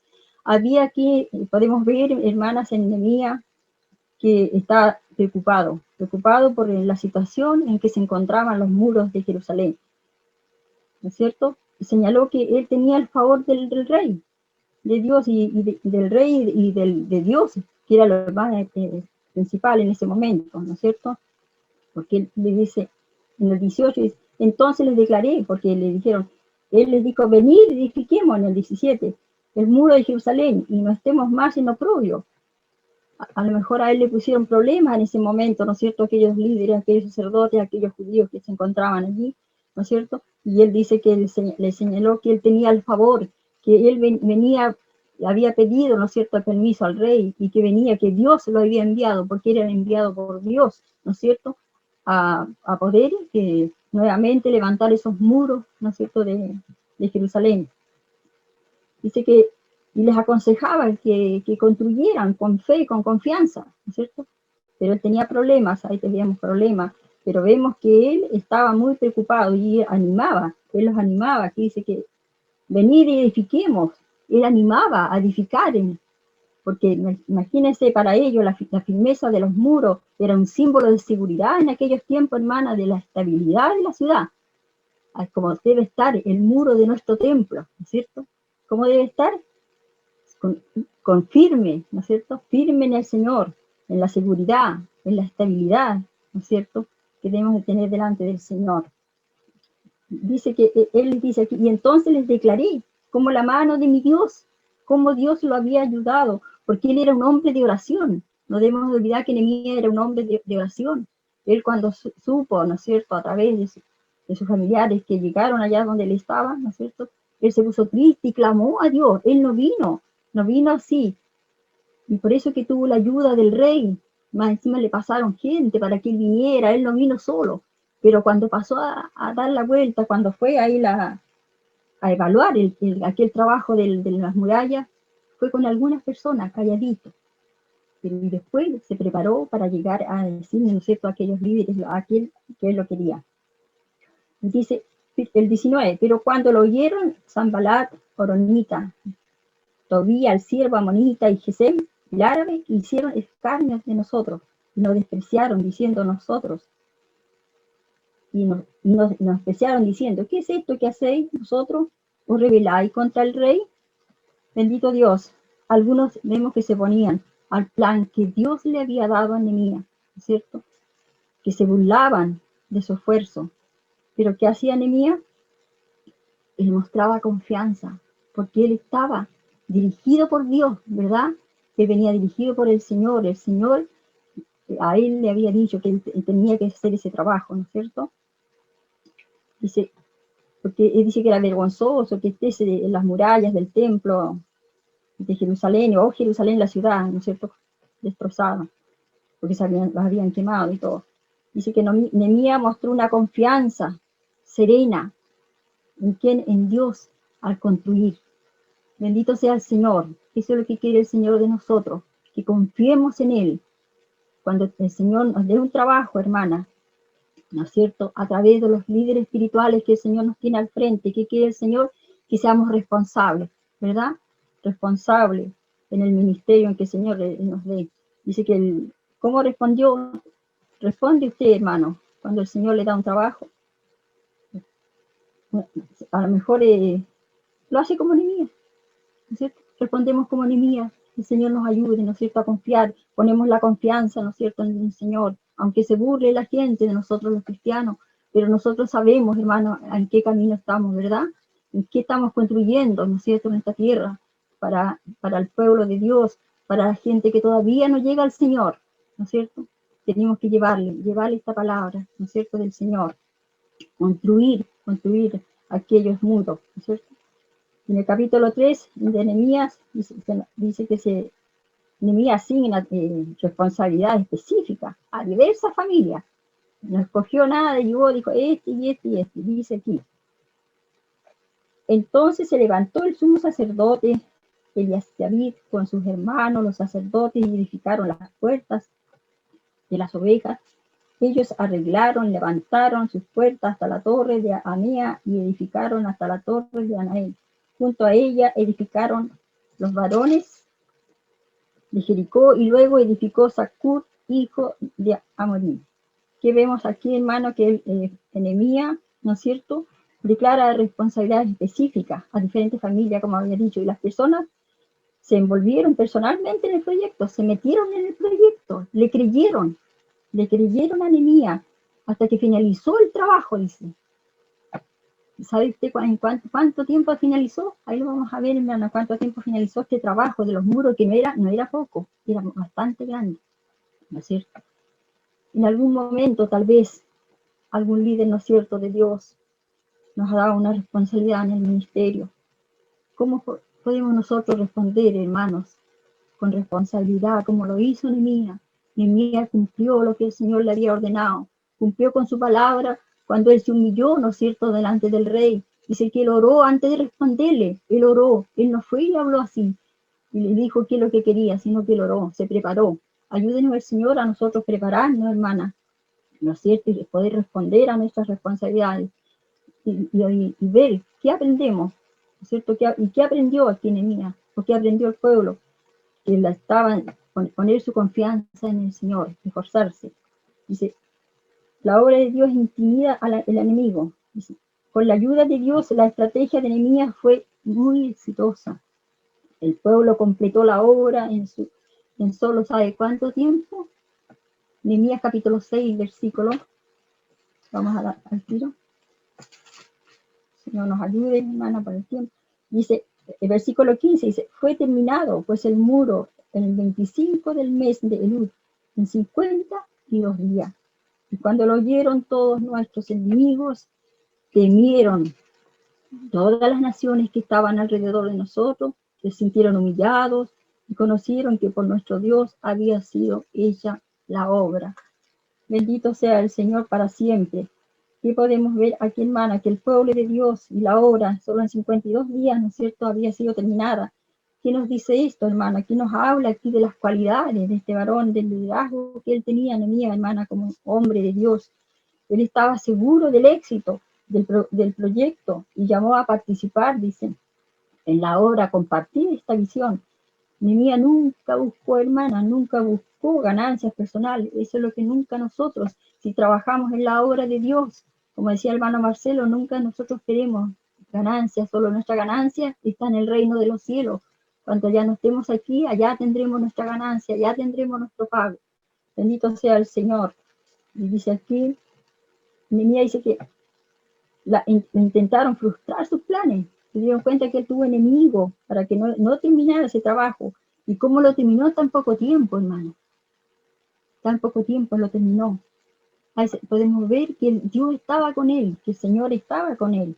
[SPEAKER 7] Había aquí, podemos ver, hermanas, en Nehemías, que está preocupado por la situación en que se encontraban los muros de Jerusalén, ¿no es cierto? Y señaló que él tenía el favor del rey, de Dios y del rey y de Dios, que era lo más principal en ese momento, ¿no es cierto? Porque él le dice, en el 18, dice, entonces les declaré, porque le dijeron, él les dijo, venid, edifiquemos, en el 17, el muro de Jerusalén, y no estemos más en oprobio. A lo mejor a él le pusieron problemas en ese momento, ¿no es cierto? Aquellos líderes, aquellos sacerdotes, aquellos judíos que se encontraban allí, ¿no es cierto? Y él dice que le señaló que él tenía el favor, que él venía, había pedido, ¿no es cierto?, el permiso al rey, y que venía, que Dios lo había enviado, porque era enviado por Dios, ¿no es cierto?, a poder nuevamente levantar esos muros, ¿no es cierto?, de Jerusalén. Dice que y les aconsejaba que construyeran con fe y con confianza, ¿no es cierto? Pero él tenía problemas, ahí teníamos problemas, pero vemos que él estaba muy preocupado y animaba, él los animaba, aquí dice que venid y edifiquemos, él animaba a edificar, porque imagínense, para ellos la firmeza de los muros era un símbolo de seguridad en aquellos tiempos, hermana, de la estabilidad de la ciudad. como debe estar el muro de nuestro templo, ¿no es cierto? ¿Cómo debe estar? Con firme, ¿no es cierto? Firme en el Señor, en la seguridad, en la estabilidad, ¿no es cierto? Que debemos de tener delante del Señor. Dice que él dice aquí, y entonces les declaré como la mano de mi Dios, cómo Dios lo había ayudado, porque él era un hombre de oración. No debemos olvidar que Nehemías era un hombre de oración. Él cuando supo, ¿no es cierto?, a través de sus familiares que llegaron allá donde él estaba, ¿no es cierto?, él se puso triste y clamó a Dios. Él no vino así. Y por eso que tuvo la ayuda del rey. Más encima le pasaron gente para que él viniera. Él no vino solo. Pero cuando pasó a dar la vuelta, cuando fue a ir a evaluar aquel trabajo de las murallas, fue con algunas personas, calladito. Pero después se preparó para llegar a decirle, ¿no es cierto?, a aquellos líderes, a aquel que él lo quería. Dice el 19, pero cuando lo oyeron Sanbalat, Horonita, Tobía, el siervo amonita, y Gesem, el árabe, hicieron escarnios de nosotros, y nos despreciaron diciendo nosotros, y nos despreciaron diciendo, ¿qué es esto que hacéis vosotros? ¿Os rebeláis contra el rey? Bendito Dios. Algunos vemos que se ponían al plan que Dios le había dado a Nehemías, ¿no es cierto? Que se burlaban de su esfuerzo. Pero ¿qué hacía Nehemías? Él mostraba confianza, porque él estaba dirigido por Dios, ¿verdad? Él venía dirigido por el Señor a él le había dicho que él tenía que hacer ese trabajo, ¿no es cierto? Dice, porque él dice que era vergonzoso que estés en las murallas del templo de Jerusalén, o Jerusalén, la ciudad, ¿no es cierto?, destrozada, porque las habían quemado y todo. Dice que Nehemías mostró una confianza serena en Dios al construir. Bendito sea el Señor. Eso es lo que quiere el Señor de nosotros, que confiemos en Él. Cuando el Señor nos dé un trabajo, hermana, ¿no es cierto?, a través de los líderes espirituales que el Señor nos tiene al frente, ¿qué quiere el Señor? Que seamos responsables, ¿verdad? Responsables en el ministerio en que el Señor nos dé. Dice que ¿cómo respondió? Responde usted, hermano, cuando el Señor le da un trabajo. A lo mejor lo hace como Nehemías, ¿no es cierto? Respondemos como Nehemías, el Señor nos ayude, ¿no es cierto?, a confiar, ponemos la confianza, ¿no es cierto?, en el Señor, aunque se burle la gente de nosotros los cristianos, pero nosotros sabemos, hermano, en qué camino estamos, ¿verdad? En qué estamos construyendo, ¿no es cierto?, en esta tierra, para el pueblo de Dios, para la gente que todavía no llega al Señor, ¿no es cierto? Tenemos que llevarle esta palabra, ¿no es cierto?, del Señor, construir aquellos muros, ¿no es cierto? En el capítulo 3 de Nehemías dice que Nehemías asigna responsabilidad específica a diversas familias. No escogió nada, llegó, dijo y este, dice aquí. Entonces se levantó el sumo sacerdote Eliasib con sus hermanos, los sacerdotes, y edificaron las puertas de las ovejas. Ellos arreglaron, levantaron sus puertas hasta la torre de Anea y edificaron hasta la torre de Anael. Junto a ella edificaron los varones de Jericó, y luego edificó Zacur, hijo de Amorín. Que vemos aquí, hermano, que Nehemías, ¿no es cierto?, declara responsabilidades específicas a diferentes familias, como había dicho, y las personas se envolvieron personalmente en el proyecto, se metieron en el proyecto, le creyeron a Nehemías hasta que finalizó el trabajo, dice. ¿Sabe usted en cuánto tiempo finalizó? Ahí lo vamos a ver, hermano, cuánto tiempo finalizó este trabajo de los muros, que no era poco, era bastante grande, ¿no es cierto? En algún momento, tal vez, algún líder, ¿no es cierto?, de Dios, nos ha dado una responsabilidad en el ministerio. ¿Cómo podemos nosotros responder, hermanos, con responsabilidad, como lo hizo Nehemías? Nehemías cumplió lo que el Señor le había ordenado, cumplió con su palabra cuando él se humilló, ¿no es cierto?, delante del rey. Dice que él oró antes de responderle, él oró, él no fue y le habló así, y le dijo qué es lo que quería, sino que él oró, se preparó. Ayúdenos el Señor a nosotros prepararnos, hermana, ¿no es cierto?, y poder responder a nuestras responsabilidades, y ver qué aprendemos, ¿no es cierto?, y qué aprendió aquí Nehemías, o qué aprendió el pueblo, que poner su confianza en el Señor, esforzarse. Dice, la obra de Dios intimida al enemigo. Dice, con la ayuda de Dios, la estrategia de Nehemías fue muy exitosa. El pueblo completó la obra en solo, ¿sabe cuánto tiempo? Nehemías capítulo 6, versículo. Vamos al tiro. Señor nos ayude, hermana, por el tiempo. Dice, el versículo 15 dice, fue terminado pues el muro en el 25 del mes de Elul, en 52 días. Y cuando lo oyeron todos nuestros enemigos, temieron todas las naciones que estaban alrededor de nosotros, se sintieron humillados y conocieron que por nuestro Dios había sido hecha la obra. Bendito sea el Señor para siempre. ¿Qué podemos ver aquí, hermana? Que el pueblo de Dios y la obra solo en 52 días, ¿no es cierto?, había sido terminada. ¿Qué nos dice esto, hermana? ¿Qué nos habla aquí de las cualidades de este varón, del liderazgo que él tenía, Nehemías, hermana, como hombre de Dios? Él estaba seguro del éxito del proyecto y llamó a participar, dicen, en la obra, compartir esta visión. Nehemías nunca buscó, hermana, nunca buscó ganancias personales. Eso es lo que nunca nosotros, si trabajamos en la obra de Dios, como decía el hermano Marcelo, nunca nosotros queremos ganancias, solo nuestra ganancia está en el reino de los cielos. Cuando ya no estemos aquí, allá tendremos nuestra ganancia, allá tendremos nuestro pago. Bendito sea el Señor. Y dice aquí, Nehemías dice que intentaron frustrar sus planes. Se dieron cuenta que él tuvo enemigos para que no terminara ese trabajo. ¿Y cómo lo terminó? Tan poco tiempo, hermano. Tan poco tiempo lo terminó. Podemos ver que Dios estaba con él, que el Señor estaba con él.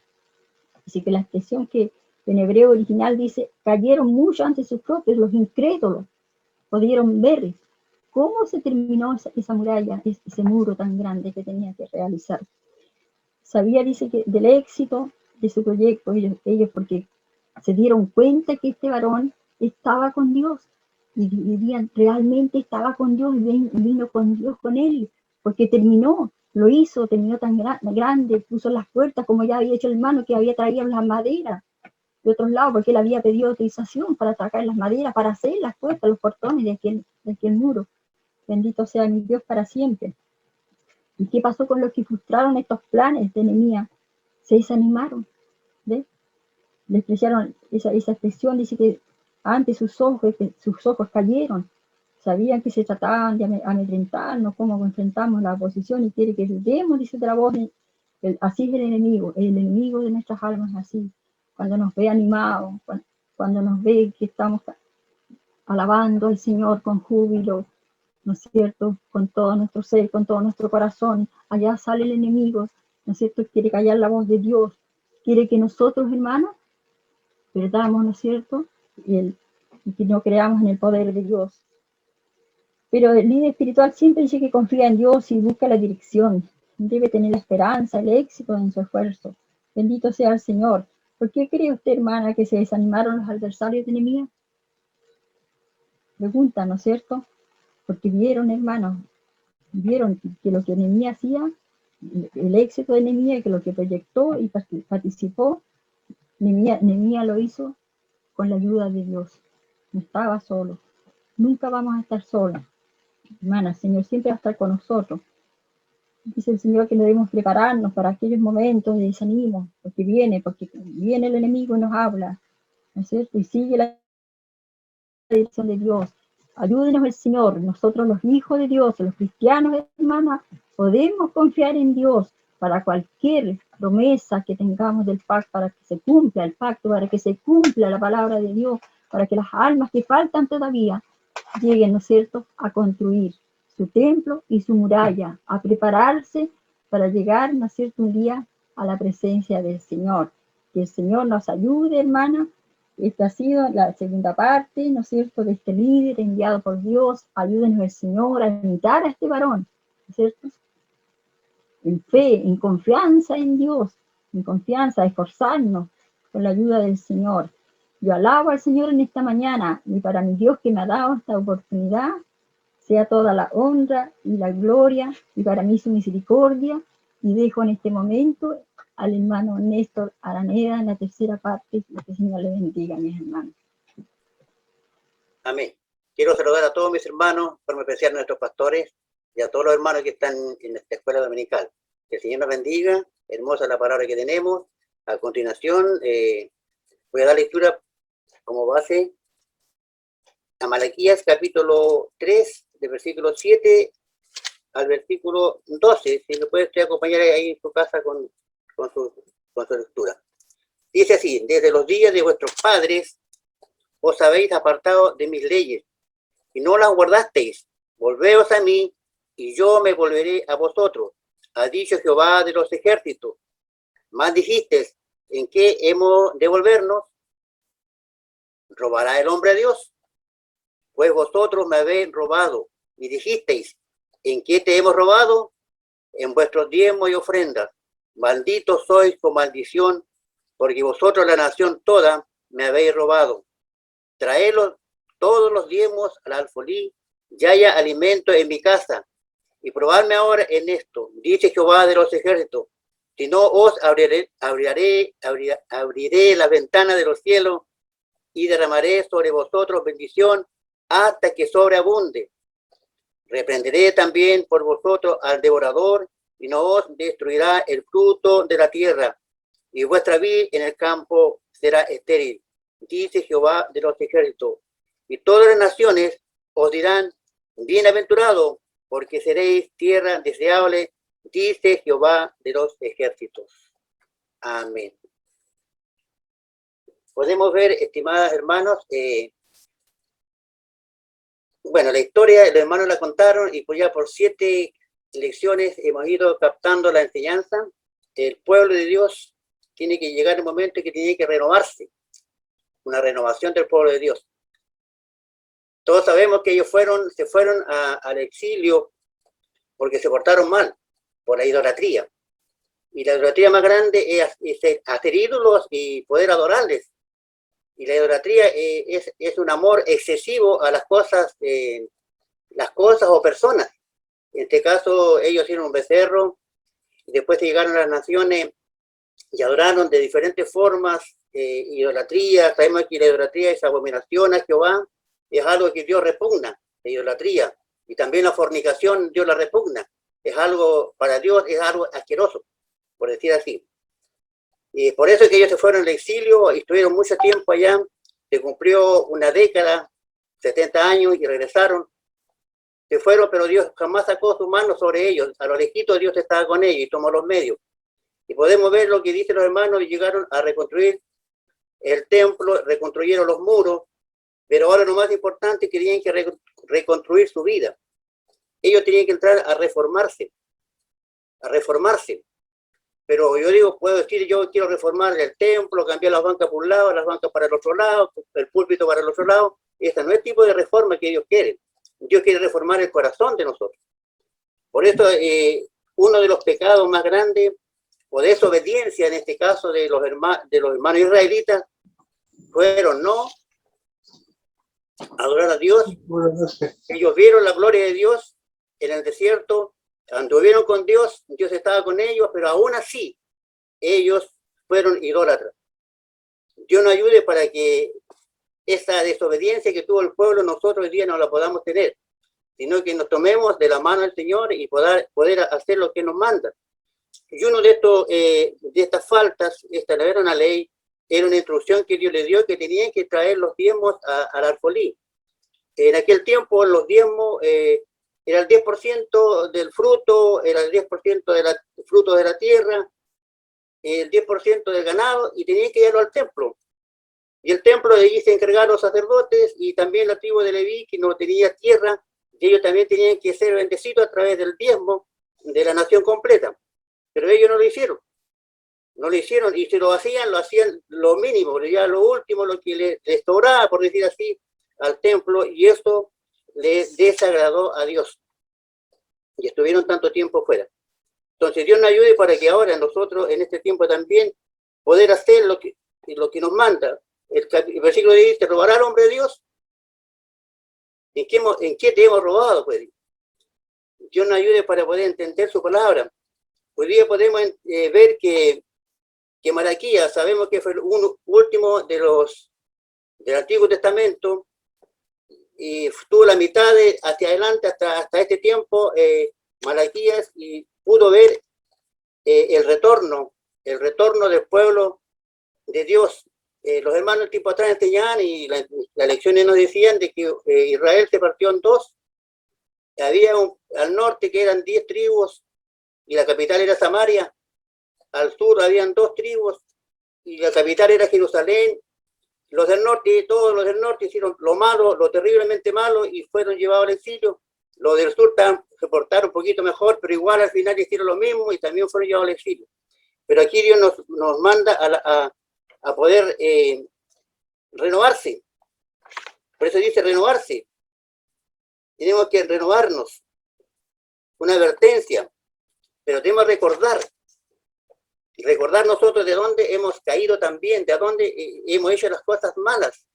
[SPEAKER 7] Así que la expresión que en hebreo original dice, cayeron mucho ante sus propios, los incrédulos. Pudieron ver cómo se terminó esa muralla, ese muro tan grande que tenía que realizar. Sabía, dice, que del éxito de su proyecto, ellos porque se dieron cuenta que este varón estaba con Dios, y dirían, realmente estaba con Dios, y vino con Dios con él, porque terminó, lo hizo, terminó tan grande, puso las puertas, como ya había hecho el hermano, que había traído las maderas de otros lados, porque él había pedido autorización para sacar las maderas, para hacer las puertas, los portones de aquel muro. Bendito sea mi Dios para siempre. ¿Y qué pasó con los que frustraron estos planes de Nehemías? Se desanimaron, ¿ves? Despreciaron esa expresión, dice que ante sus ojos cayeron. Sabían que se trataban de amedrentarnos, cómo enfrentamos la oposición y quiere que demos, dice de la voz. Así es el enemigo de nuestras almas, así. Cuando nos ve animados, cuando nos ve que estamos alabando al Señor con júbilo, ¿no es cierto?, con todo nuestro ser, con todo nuestro corazón, allá sale el enemigo, ¿no es cierto?, quiere callar la voz de Dios, quiere que nosotros, hermanos, perdamos, ¿no es cierto?, y que no creamos en el poder de Dios. Pero el líder espiritual siempre dice que confía en Dios y busca la dirección, debe tener la esperanza, el éxito en su esfuerzo. Bendito sea el Señor. ¿Por qué cree usted, hermana, que se desanimaron los adversarios de Nehemías? Pregunta, ¿no es cierto? Porque vieron, hermanos, vieron que lo que Nehemías hacía, el éxito de Nehemías, que lo que proyectó y participó, Nehemías lo hizo con la ayuda de Dios. No estaba solo. Nunca vamos a estar solos. Hermana, el Señor siempre va a estar con nosotros. Dice el Señor que debemos prepararnos para aquellos momentos de desánimo, porque viene el enemigo y nos habla, ¿no es cierto? Y sigue la dirección de Dios. Ayúdenos el Señor, nosotros los hijos de Dios, los cristianos, hermanas, podemos confiar en Dios para cualquier promesa que tengamos del pacto, para que se cumpla el pacto, para que se cumpla la palabra de Dios, para que las almas que faltan todavía lleguen, ¿no es cierto?, a construir su templo y su muralla, a prepararse para llegar, ¿no es cierto?, un día a la presencia del Señor. Que el Señor nos ayude, hermana. Esta ha sido la segunda parte, ¿no es cierto?, de este líder enviado por Dios. Ayúdenos el Señor a imitar a este varón, ¿no es cierto?, en fe, en confianza en Dios, en confianza, esforzarnos con la ayuda del Señor. Yo alabo al Señor en esta mañana, y para mi Dios que me ha dado esta oportunidad, sea toda la honra y la gloria, y para mí su misericordia, y dejo en este momento al hermano Néstor Araneda en la tercera parte. Que el Señor le bendiga, mis hermanos.
[SPEAKER 8] Amén. Quiero saludar a todos mis hermanos, por forma especial a nuestros pastores, y a todos los hermanos que están en esta escuela dominical. Que el Señor nos bendiga hermosa la palabra que tenemos. A continuación, voy a dar lectura como base a Malaquías capítulo 3, de versículo 7 al versículo 12. Si me puede usted acompañar ahí en su casa con su lectura. Dice así: desde los días de vuestros padres os habéis apartado de mis leyes y no las guardasteis. Volveos a mí y yo me volveré a vosotros, ha dicho Jehová de los ejércitos. Más dijisteis: ¿en qué hemos de volvernos? ¿Robará el hombre a Dios? Pues vosotros me habéis robado. Y dijisteis: ¿en qué te hemos robado? En vuestros diezmos y ofrendas. Malditos sois con maldición, porque vosotros, la nación toda, me habéis robado. Traedlos todos los diezmos al alfolí, y haya alimento en mi casa. Y probadme ahora en esto, dice Jehová de los ejércitos, si no os abriré las ventanas de los cielos y derramaré sobre vosotros bendición hasta que sobreabunde. Reprenderé también por vosotros al devorador y no os destruirá el fruto de la tierra, y vuestra vid en el campo será estéril, dice Jehová de los ejércitos. Y todas las naciones os dirán: bienaventurado, porque seréis tierra deseable, dice Jehová de los ejércitos. Amén. Podemos ver, estimadas hermanos, bueno, la historia, los hermanos la contaron y pues ya por 7 lecciones hemos ido captando la enseñanza. El pueblo de Dios tiene que llegar el momento en que tiene que renovarse, una renovación del pueblo de Dios. Todos sabemos que ellos se fueron al exilio porque se portaron mal, por la idolatría. Y la idolatría más grande es hacer ídolos y poder adorarles. Y la idolatría es un amor excesivo a las cosas o personas. En este caso, ellos hicieron un becerro, y después llegaron a las naciones y adoraron de diferentes formas idolatría. Sabemos que la idolatría es abominación a Jehová, es algo que Dios repugna, la idolatría. Y también la fornicación, Dios la repugna. Es algo, para Dios, es algo asqueroso, por decir así. Y por eso es que ellos se fueron al exilio y estuvieron mucho tiempo allá. Se cumplió una década, 70 años, y regresaron. Se fueron, pero Dios jamás sacó su mano sobre ellos. A lo lejitos Dios estaba con ellos y tomó los medios. Y podemos ver lo que dicen los hermanos, y llegaron a reconstruir el templo, reconstruyeron los muros, pero ahora lo más importante es que tenían que reconstruir su vida. Ellos tenían que entrar a reformarse. Pero yo digo, puedo decir, yo quiero reformar el templo, cambiar las bancas por un lado, las bancas para el otro lado, el púlpito para el otro lado. Ese no es el tipo de reforma que Dios quiere. Dios quiere reformar el corazón de nosotros. Por eso, uno de los pecados más grandes, o desobediencia en este caso de los hermanos israelitas, fueron no adorar a Dios. Ellos vieron la gloria de Dios en el desierto, anduvieron con Dios, Dios estaba con ellos, pero aún así ellos fueron idólatras. Dios nos ayude para que esa desobediencia que tuvo el pueblo nosotros hoy día no la podamos tener, sino que nos tomemos de la mano del Señor y poder hacer lo que nos manda. Y uno de estas faltas, esta no era una ley, era una instrucción que Dios le dio, que tenían que traer los diezmos al alfolí. En aquel tiempo los diezmos era el 10% del fruto, era el 10% del fruto de la tierra, el 10% del ganado, y tenían que llevarlo al templo. Y el templo de allí se encargaron los sacerdotes, y también la tribu de Leví, que no tenía tierra, y ellos también tenían que ser bendecidos a través del diezmo de la nación completa. Pero ellos no lo hicieron. No lo hicieron, y si lo hacían lo mínimo, ya lo último, lo que les sobraba, por decir así, al templo, y esto les desagradó a Dios. Y estuvieron tanto tiempo fuera. Entonces Dios nos ayude para que ahora nosotros, en este tiempo también, poder hacer lo que nos manda. El versículo dice: ¿robará al hombre de Dios? ¿En qué te hemos robado? Pues Dios nos ayude para poder entender su palabra. Hoy día podemos ver que Malaquías, sabemos que fue el último del Antiguo Testamento, y tuvo la mitad hacia adelante hasta este tiempo, Malaquías, y pudo ver el retorno del pueblo de Dios. Los hermanos del tiempo atrás enseñaban y las lecciones nos decían de que Israel se partió en dos. Había al norte que eran 10 tribus y la capital era Samaria. Al sur habían 2 tribus y la capital era Jerusalén. Los del norte, todos los del norte hicieron lo malo, lo terriblemente malo y fueron llevados al exilio. Los del sur se portaron un poquito mejor, pero igual al final hicieron lo mismo y también fueron llevados al exilio. Pero aquí Dios nos manda a poder renovarse. Por eso dice renovarse. Tenemos que renovarnos. Una advertencia. Pero tenemos que recordar nosotros de dónde hemos caído también, de dónde hemos hecho las cosas malas.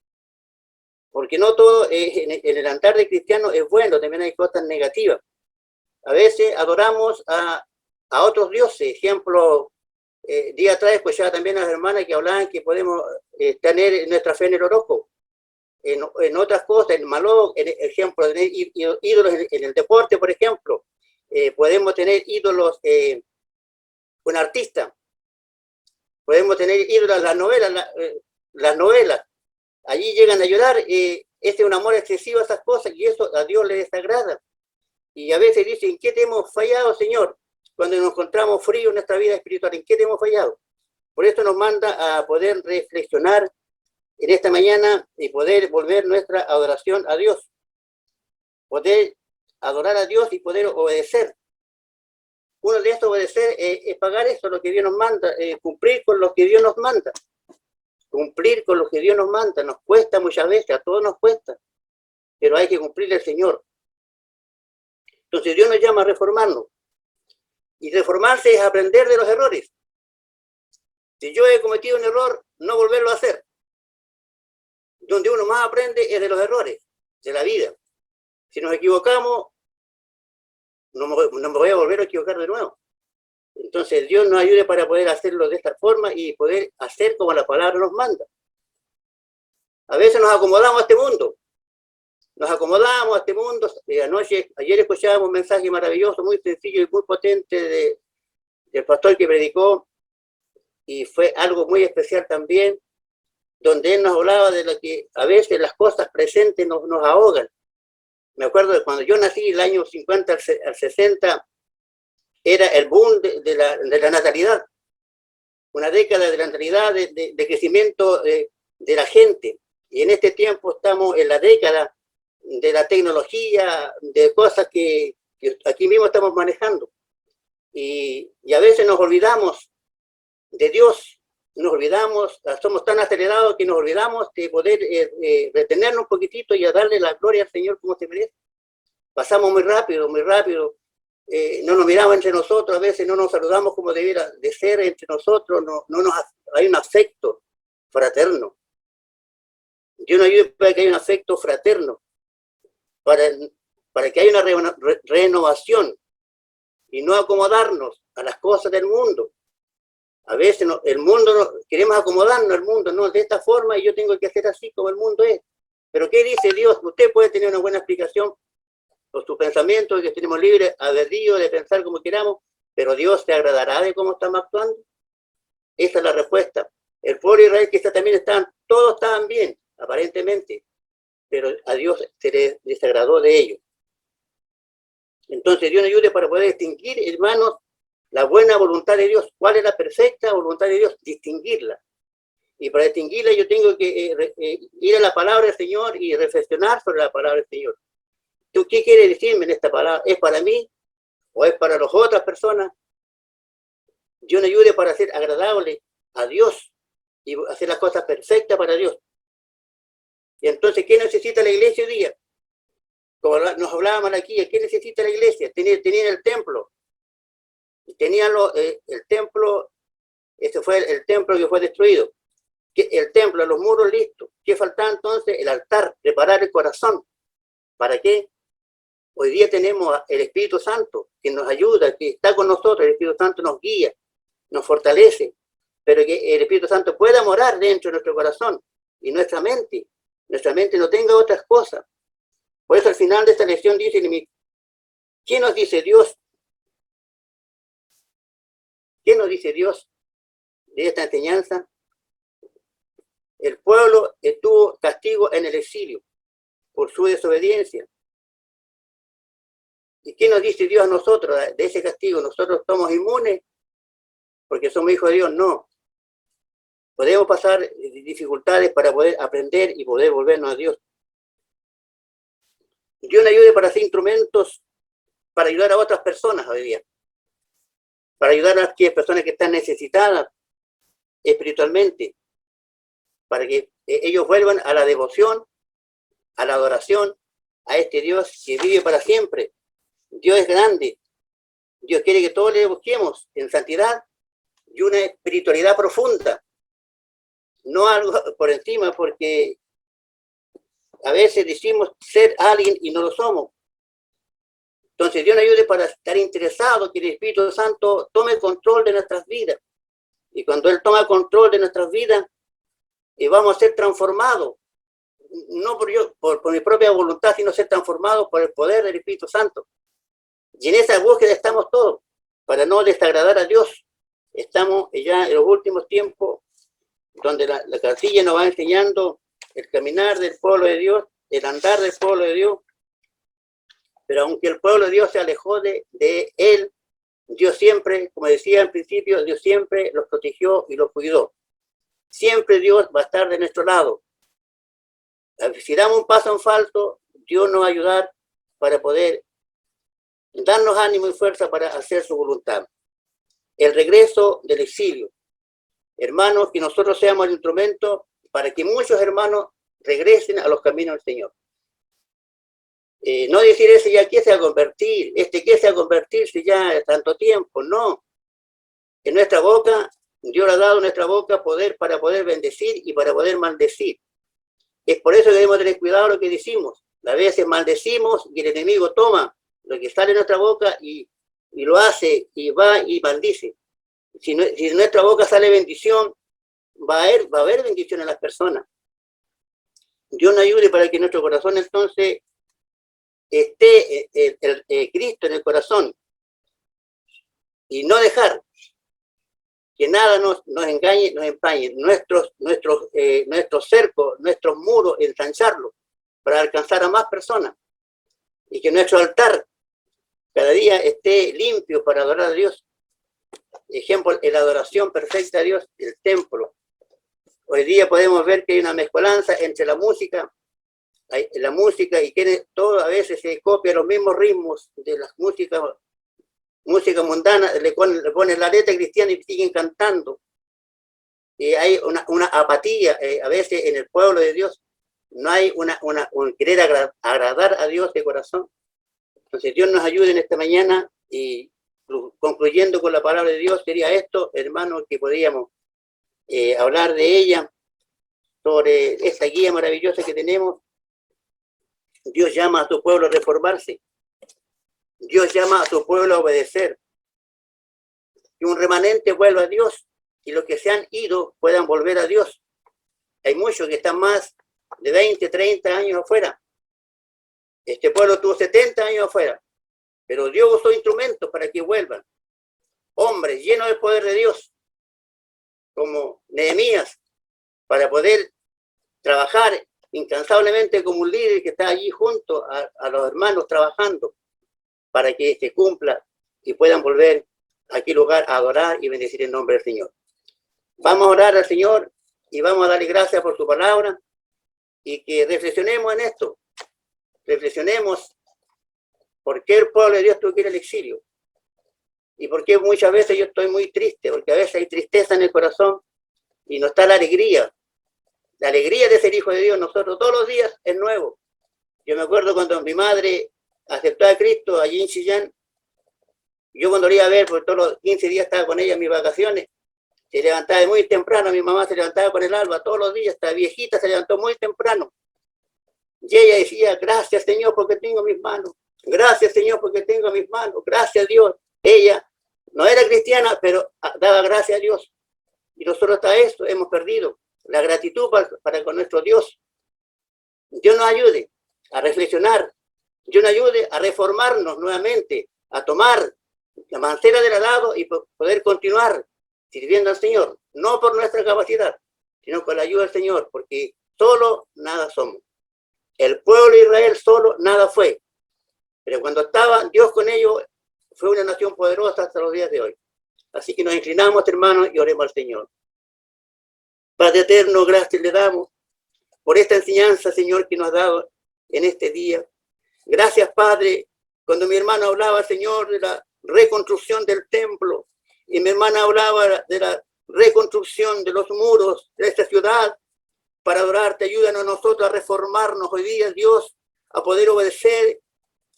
[SPEAKER 8] Porque no todo en el andar de cristiano es bueno, también hay cosas negativas. A veces adoramos a otros dioses. Ejemplo, día atrás escuchaba también a las hermanas que hablaban que podemos tener nuestra fe en el horóscopo. En otras cosas, en malo, ejemplo, tener ídolos en el deporte, por ejemplo. Podemos tener ídolos, un artista. Podemos tener ídolos las novelas. Allí llegan a llorar. Este es un amor excesivo a esas cosas y eso a Dios le desagrada. Y a veces dicen, ¿en qué te hemos fallado, Señor? Cuando nos encontramos fríos en nuestra vida espiritual, ¿en qué te hemos fallado? Por esto nos manda a poder reflexionar en esta mañana y poder volver nuestra adoración a Dios. Poder adorar a Dios y poder obedecer. Uno de estos obedecer es pagar esto, lo que Dios nos manda, cumplir con lo que Dios nos manda. Cumplir con lo que Dios nos manda. Nos cuesta muchas veces, a todos nos cuesta, pero hay que cumplir el Señor. Entonces Dios nos llama a reformarnos. Y reformarse es aprender de los errores. Si yo he cometido un error, no volverlo a hacer. Donde uno más aprende es de los errores, de la vida. Si nos equivocamos, no me voy a volver a equivocar de nuevo. Entonces Dios nos ayude para poder hacerlo de esta forma y poder hacer como la palabra nos manda. A veces nos acomodamos a este mundo. Ayer escuchábamos un mensaje maravilloso, muy sencillo y muy potente del pastor que predicó, y fue algo muy especial también, donde él nos hablaba de lo que a veces las cosas presentes nos ahogan. Me acuerdo de cuando yo nací, el año 50 al 60, era el boom de la natalidad, una década de la natalidad, de crecimiento de la gente, y en este tiempo estamos en la década de la tecnología, de cosas que aquí mismo estamos manejando. Y a veces nos olvidamos de Dios, somos tan acelerados que nos olvidamos de poder retenernos un poquitito y a darle la gloria al Señor como se merece. Pasamos muy rápido, no nos miramos entre nosotros, a veces no nos saludamos como debiera de ser entre nosotros, hay un afecto fraterno. Dios nos ayude para que haya un afecto fraterno, para que haya una renovación y no acomodarnos a las cosas del mundo. A veces queremos acomodarnos al mundo, no, de esta forma y yo tengo que hacer así como el mundo es. Pero ¿qué dice Dios? Usted puede tener una buena explicación por sus pensamientos, que tenemos libre albedrío de pensar como queramos, pero Dios se agradará de cómo estamos actuando. Esa es la respuesta. El pueblo de Israel quizá también todos estaban bien, aparentemente, pero a Dios se le desagradó de ellos. Entonces Dios nos ayude para poder distinguir, hermanos, la buena voluntad de Dios. ¿Cuál es la perfecta voluntad de Dios? Distinguirla. Y para distinguirla yo tengo que ir a la palabra del Señor y reflexionar sobre la palabra del Señor. ¿Tú qué quieres decirme en esta palabra? ¿Es para mí o es para las otras personas? Dios nos ayude para ser agradable a Dios y hacer las cosas perfectas para Dios. Y entonces, ¿qué necesita la iglesia hoy día? Como nos hablábamos aquí, ¿qué necesita la iglesia? Tenían el templo. Tenían el templo, este fue el templo que fue destruido. El templo, los muros listos. ¿Qué faltaba entonces? El altar, preparar el corazón. ¿Para qué? Hoy día tenemos el Espíritu Santo que nos ayuda, que está con nosotros. El Espíritu Santo nos guía, nos fortalece, pero que el Espíritu Santo pueda morar dentro de nuestro corazón y nuestra mente no tenga otras cosas. Por eso al final de esta lección dice, ¿qué nos dice Dios? ¿Qué nos dice Dios de esta enseñanza? El pueblo estuvo castigo en el exilio por su desobediencia. ¿Y qué nos dice Dios a nosotros de ese castigo? ¿Nosotros somos inmunes porque somos hijos de Dios? No. Podemos pasar dificultades para poder aprender y poder volvernos a Dios. Dios nos ayude para hacer instrumentos para ayudar a otras personas hoy día. Para ayudar a aquellas personas que están necesitadas espiritualmente. Para que ellos vuelvan a la devoción, a la adoración, a este Dios que vive para siempre. Dios es grande. Dios quiere que todos le busquemos en santidad y una espiritualidad profunda. No algo por encima, porque a veces decimos ser alguien y no lo somos. Entonces Dios nos ayude para estar interesado que el Espíritu Santo tome control de nuestras vidas. Y cuando Él toma control de nuestras vidas, vamos a ser transformados. No por mi propia voluntad, sino ser transformados por el poder del Espíritu Santo. Y en esa búsqueda estamos todos, para no desagradar a Dios. Estamos ya en los últimos tiempos, donde la cartilla nos va enseñando el caminar del pueblo de Dios, el andar del pueblo de Dios. Pero aunque el pueblo de Dios se alejó de Él, Dios siempre, como decía al principio, Dios siempre los protegió y los cuidó. Siempre Dios va a estar de nuestro lado. Si damos un paso en falso, Dios nos va a ayudar para poder darnos ánimo y fuerza para hacer su voluntad. El regreso del exilio. Hermanos, que nosotros seamos el instrumento para que muchos hermanos regresen a los caminos del Señor. No decir ese ya que se va a convertir, que se va a convertirse ya tanto tiempo, no. En nuestra boca, Dios ha dado a nuestra boca poder para poder bendecir y para poder maldecir. Es por eso que debemos tener cuidado lo que decimos. A veces maldecimos y el enemigo toma lo que sale de nuestra boca y lo hace y va y maldice. Si de nuestra boca sale bendición, va a haber bendición en las personas. Dios nos ayude para que nuestro corazón entonces esté Cristo en el corazón y no dejar que nada nos engañe, nos empañe. Nuestros cercos, nuestros muros, ensancharlos para alcanzar a más personas y que nuestro altar cada día esté limpio para adorar a Dios. Ejemplo, la adoración perfecta a Dios, el templo. Hoy día podemos ver que hay una mezcolanza entre la música y que todo a veces se copia los mismos ritmos de las música mundana, le ponen la letra cristiana y siguen cantando. Y hay una apatía a veces en el pueblo de Dios. No hay un querer agradar a Dios de corazón. Entonces Dios nos ayude en esta mañana y concluyendo con la palabra de Dios sería esto, hermanos, que podíamos hablar de ella, sobre esta guía maravillosa que tenemos. Dios llama a su pueblo a reformarse. Dios llama a su pueblo a obedecer. Que un remanente vuelva a Dios y los que se han ido puedan volver a Dios. Hay muchos que están más de 20, 30 años afuera. Este pueblo tuvo 70 años afuera, pero Dios usó instrumentos para que vuelvan. Hombres llenos del poder de Dios, como Nehemías, para poder trabajar incansablemente como un líder que está allí junto a los hermanos trabajando para que se cumpla y puedan volver a aquel lugar a adorar y bendecir el nombre del Señor. Vamos a orar al Señor y vamos a darle gracias por su palabra y que reflexionemos en esto. Reflexionemos por qué el pueblo de Dios tuvo que ir al exilio y por qué muchas veces yo estoy muy triste, porque a veces hay tristeza en el corazón y no está la alegría. La alegría de ser hijo de Dios, nosotros todos los días es nuevo. Yo me acuerdo cuando mi madre aceptó a Cristo allí en Chillán, yo cuando la iba a ver, porque todos los 15 días estaba con ella en mis vacaciones, se levantaba muy temprano, mi mamá se levantaba con el alba todos los días, esta viejita se levantó muy temprano. Y ella decía, gracias Señor porque tengo mis manos, gracias Señor porque tengo mis manos, gracias Dios. Ella no era cristiana, pero daba gracias a Dios. Y nosotros hasta esto hemos perdido la gratitud para con nuestro Dios. Dios nos ayude a reflexionar, Dios nos ayude a reformarnos nuevamente, a tomar la mancera del arado y poder continuar sirviendo al Señor, no por nuestra capacidad, sino con la ayuda del Señor, porque solo nada somos. El pueblo de Israel solo nada fue, pero cuando estaba Dios con ellos, fue una nación poderosa hasta los días de hoy. Así que nos inclinamos, hermanos, y oremos al Señor. Padre eterno, gracias le damos por esta enseñanza, Señor, que nos has dado en este día. Gracias, Padre, cuando mi hermano hablaba, Señor, de la reconstrucción del templo, y mi hermana hablaba de la reconstrucción de los muros de esta ciudad, para adorarte, ayúdanos a nosotros a reformarnos hoy día, Dios, a poder obedecer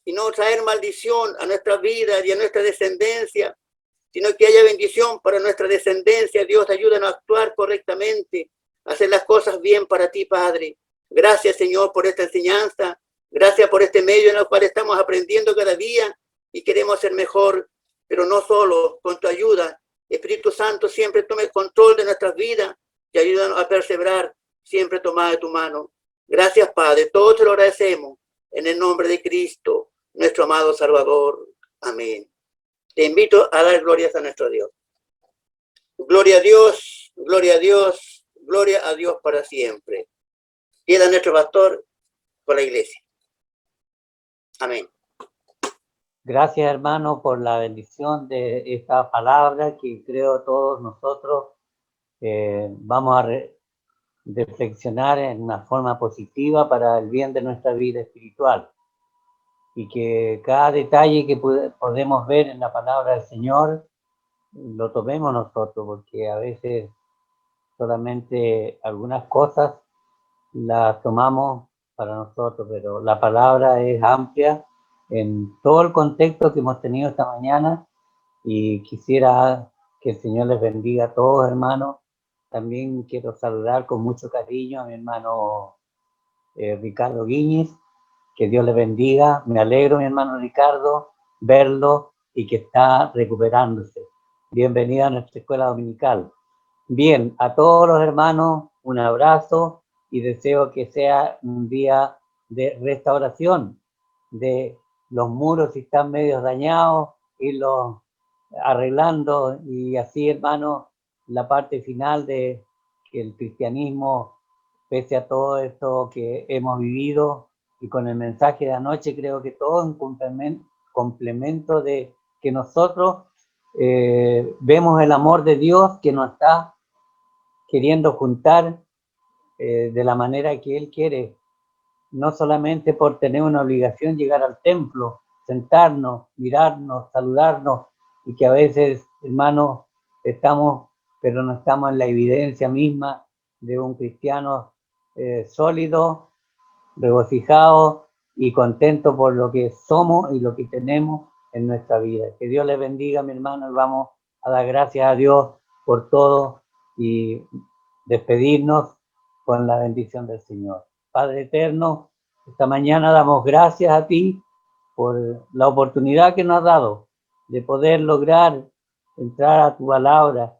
[SPEAKER 8] y no traer maldición a nuestra vida y a nuestra descendencia, sino que haya bendición para nuestra descendencia. Dios, ayúdanos a actuar correctamente, a hacer las cosas bien para ti, Padre. Gracias, Señor, por esta enseñanza. Gracias por este medio en el cual estamos aprendiendo cada día y queremos ser mejor, pero no solo, con tu ayuda. Espíritu Santo, siempre tome control de nuestras vidas y ayúdanos a perseverar, siempre tomada de tu mano. Gracias, Padre. Todo te lo agradecemos en el nombre de Cristo, nuestro amado Salvador. Amén. Te invito a dar glorias a nuestro Dios. Gloria a Dios, gloria a Dios, gloria a Dios para siempre. Queda nuestro pastor por la iglesia. Amén.
[SPEAKER 9] Gracias, hermano, por la bendición de esta palabra que creo todos nosotros vamos a reflexionar en una forma positiva para el bien de nuestra vida espiritual. Y que cada detalle que podemos ver en la palabra del Señor lo tomemos nosotros, porque a veces solamente algunas cosas las tomamos para nosotros, pero la palabra es amplia en todo el contexto que hemos tenido esta mañana, y quisiera que el Señor les bendiga a todos, hermanos. También quiero saludar con mucho cariño a mi hermano Ricardo Guiñez. Que Dios le bendiga. Me alegro, mi hermano Ricardo, verlo y que está recuperándose. Bienvenido a nuestra escuela dominical. Bien, a todos los hermanos, un abrazo y deseo que sea un día de restauración de los muros si están medio dañados, irlos arreglando, y así, hermanos, la parte final de que el cristianismo, pese a todo esto que hemos vivido, y con el mensaje de anoche, creo que todo es un complemento de que nosotros vemos el amor de Dios que nos está queriendo juntar de la manera que Él quiere, no solamente por tener una obligación llegar al templo, sentarnos, mirarnos, saludarnos, y que a veces, hermanos, estamos, pero no estamos en la evidencia misma de un cristiano sólido, regocijado y contento por lo que somos y lo que tenemos en nuestra vida. Que Dios les bendiga, mi hermano, y vamos a dar gracias a Dios por todo y despedirnos con la bendición del Señor. Padre eterno, esta mañana damos gracias a ti por la oportunidad que nos has dado de poder lograr entrar a tu palabra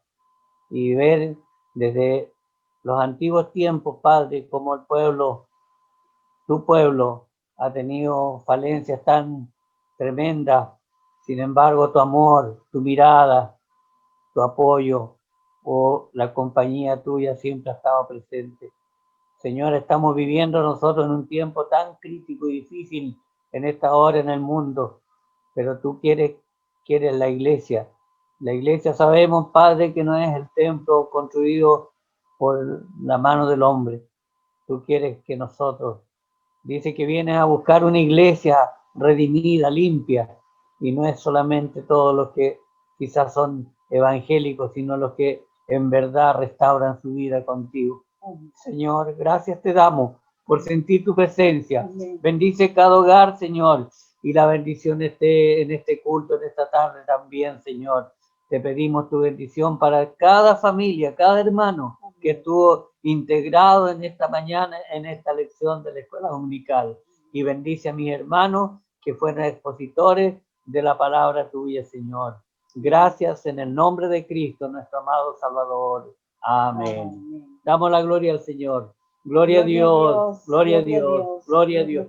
[SPEAKER 9] y ver desde los antiguos tiempos, Padre, cómo el pueblo, tu pueblo, ha tenido falencias tan tremendas. Sin embargo, tu amor, tu mirada, tu apoyo o la compañía tuya siempre ha estado presente. Señor, estamos viviendo nosotros en un tiempo tan crítico y difícil en esta hora en el mundo, pero tú quieres la iglesia. La iglesia, sabemos, Padre, que no es el templo construido por la mano del hombre. Tú quieres que nosotros, dice que vienes a buscar una iglesia redimida, limpia, y no es solamente todos los que quizás son evangélicos, sino los que en verdad restauran su vida contigo. Señor, gracias te damos por sentir tu presencia. Bendice cada hogar, Señor, y la bendición esté en este culto, en esta tarde también, Señor. Te pedimos tu bendición para cada familia, cada hermano que estuvo integrado en esta mañana, en esta lección de la escuela dominical. Y bendice a mis hermanos que fueron expositores de la palabra tuya, Señor. Gracias en el nombre de Cristo, nuestro amado Salvador. Amén. Damos la gloria al Señor. Gloria a Dios, gloria a Dios, gloria a Dios.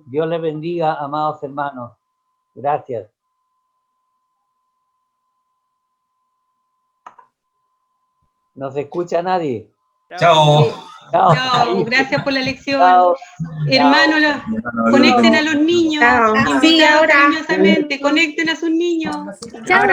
[SPEAKER 9] Dios les bendiga, amados hermanos. Gracias. No se escucha a nadie.
[SPEAKER 10] Chao.
[SPEAKER 9] Chao.
[SPEAKER 3] Chao, gracias por la lección.
[SPEAKER 9] Chao.
[SPEAKER 3] Hermanos, conecten a los niños.
[SPEAKER 11] Chao.
[SPEAKER 3] Invitados cariñosamente, conecten a sus niños.
[SPEAKER 11] Chao.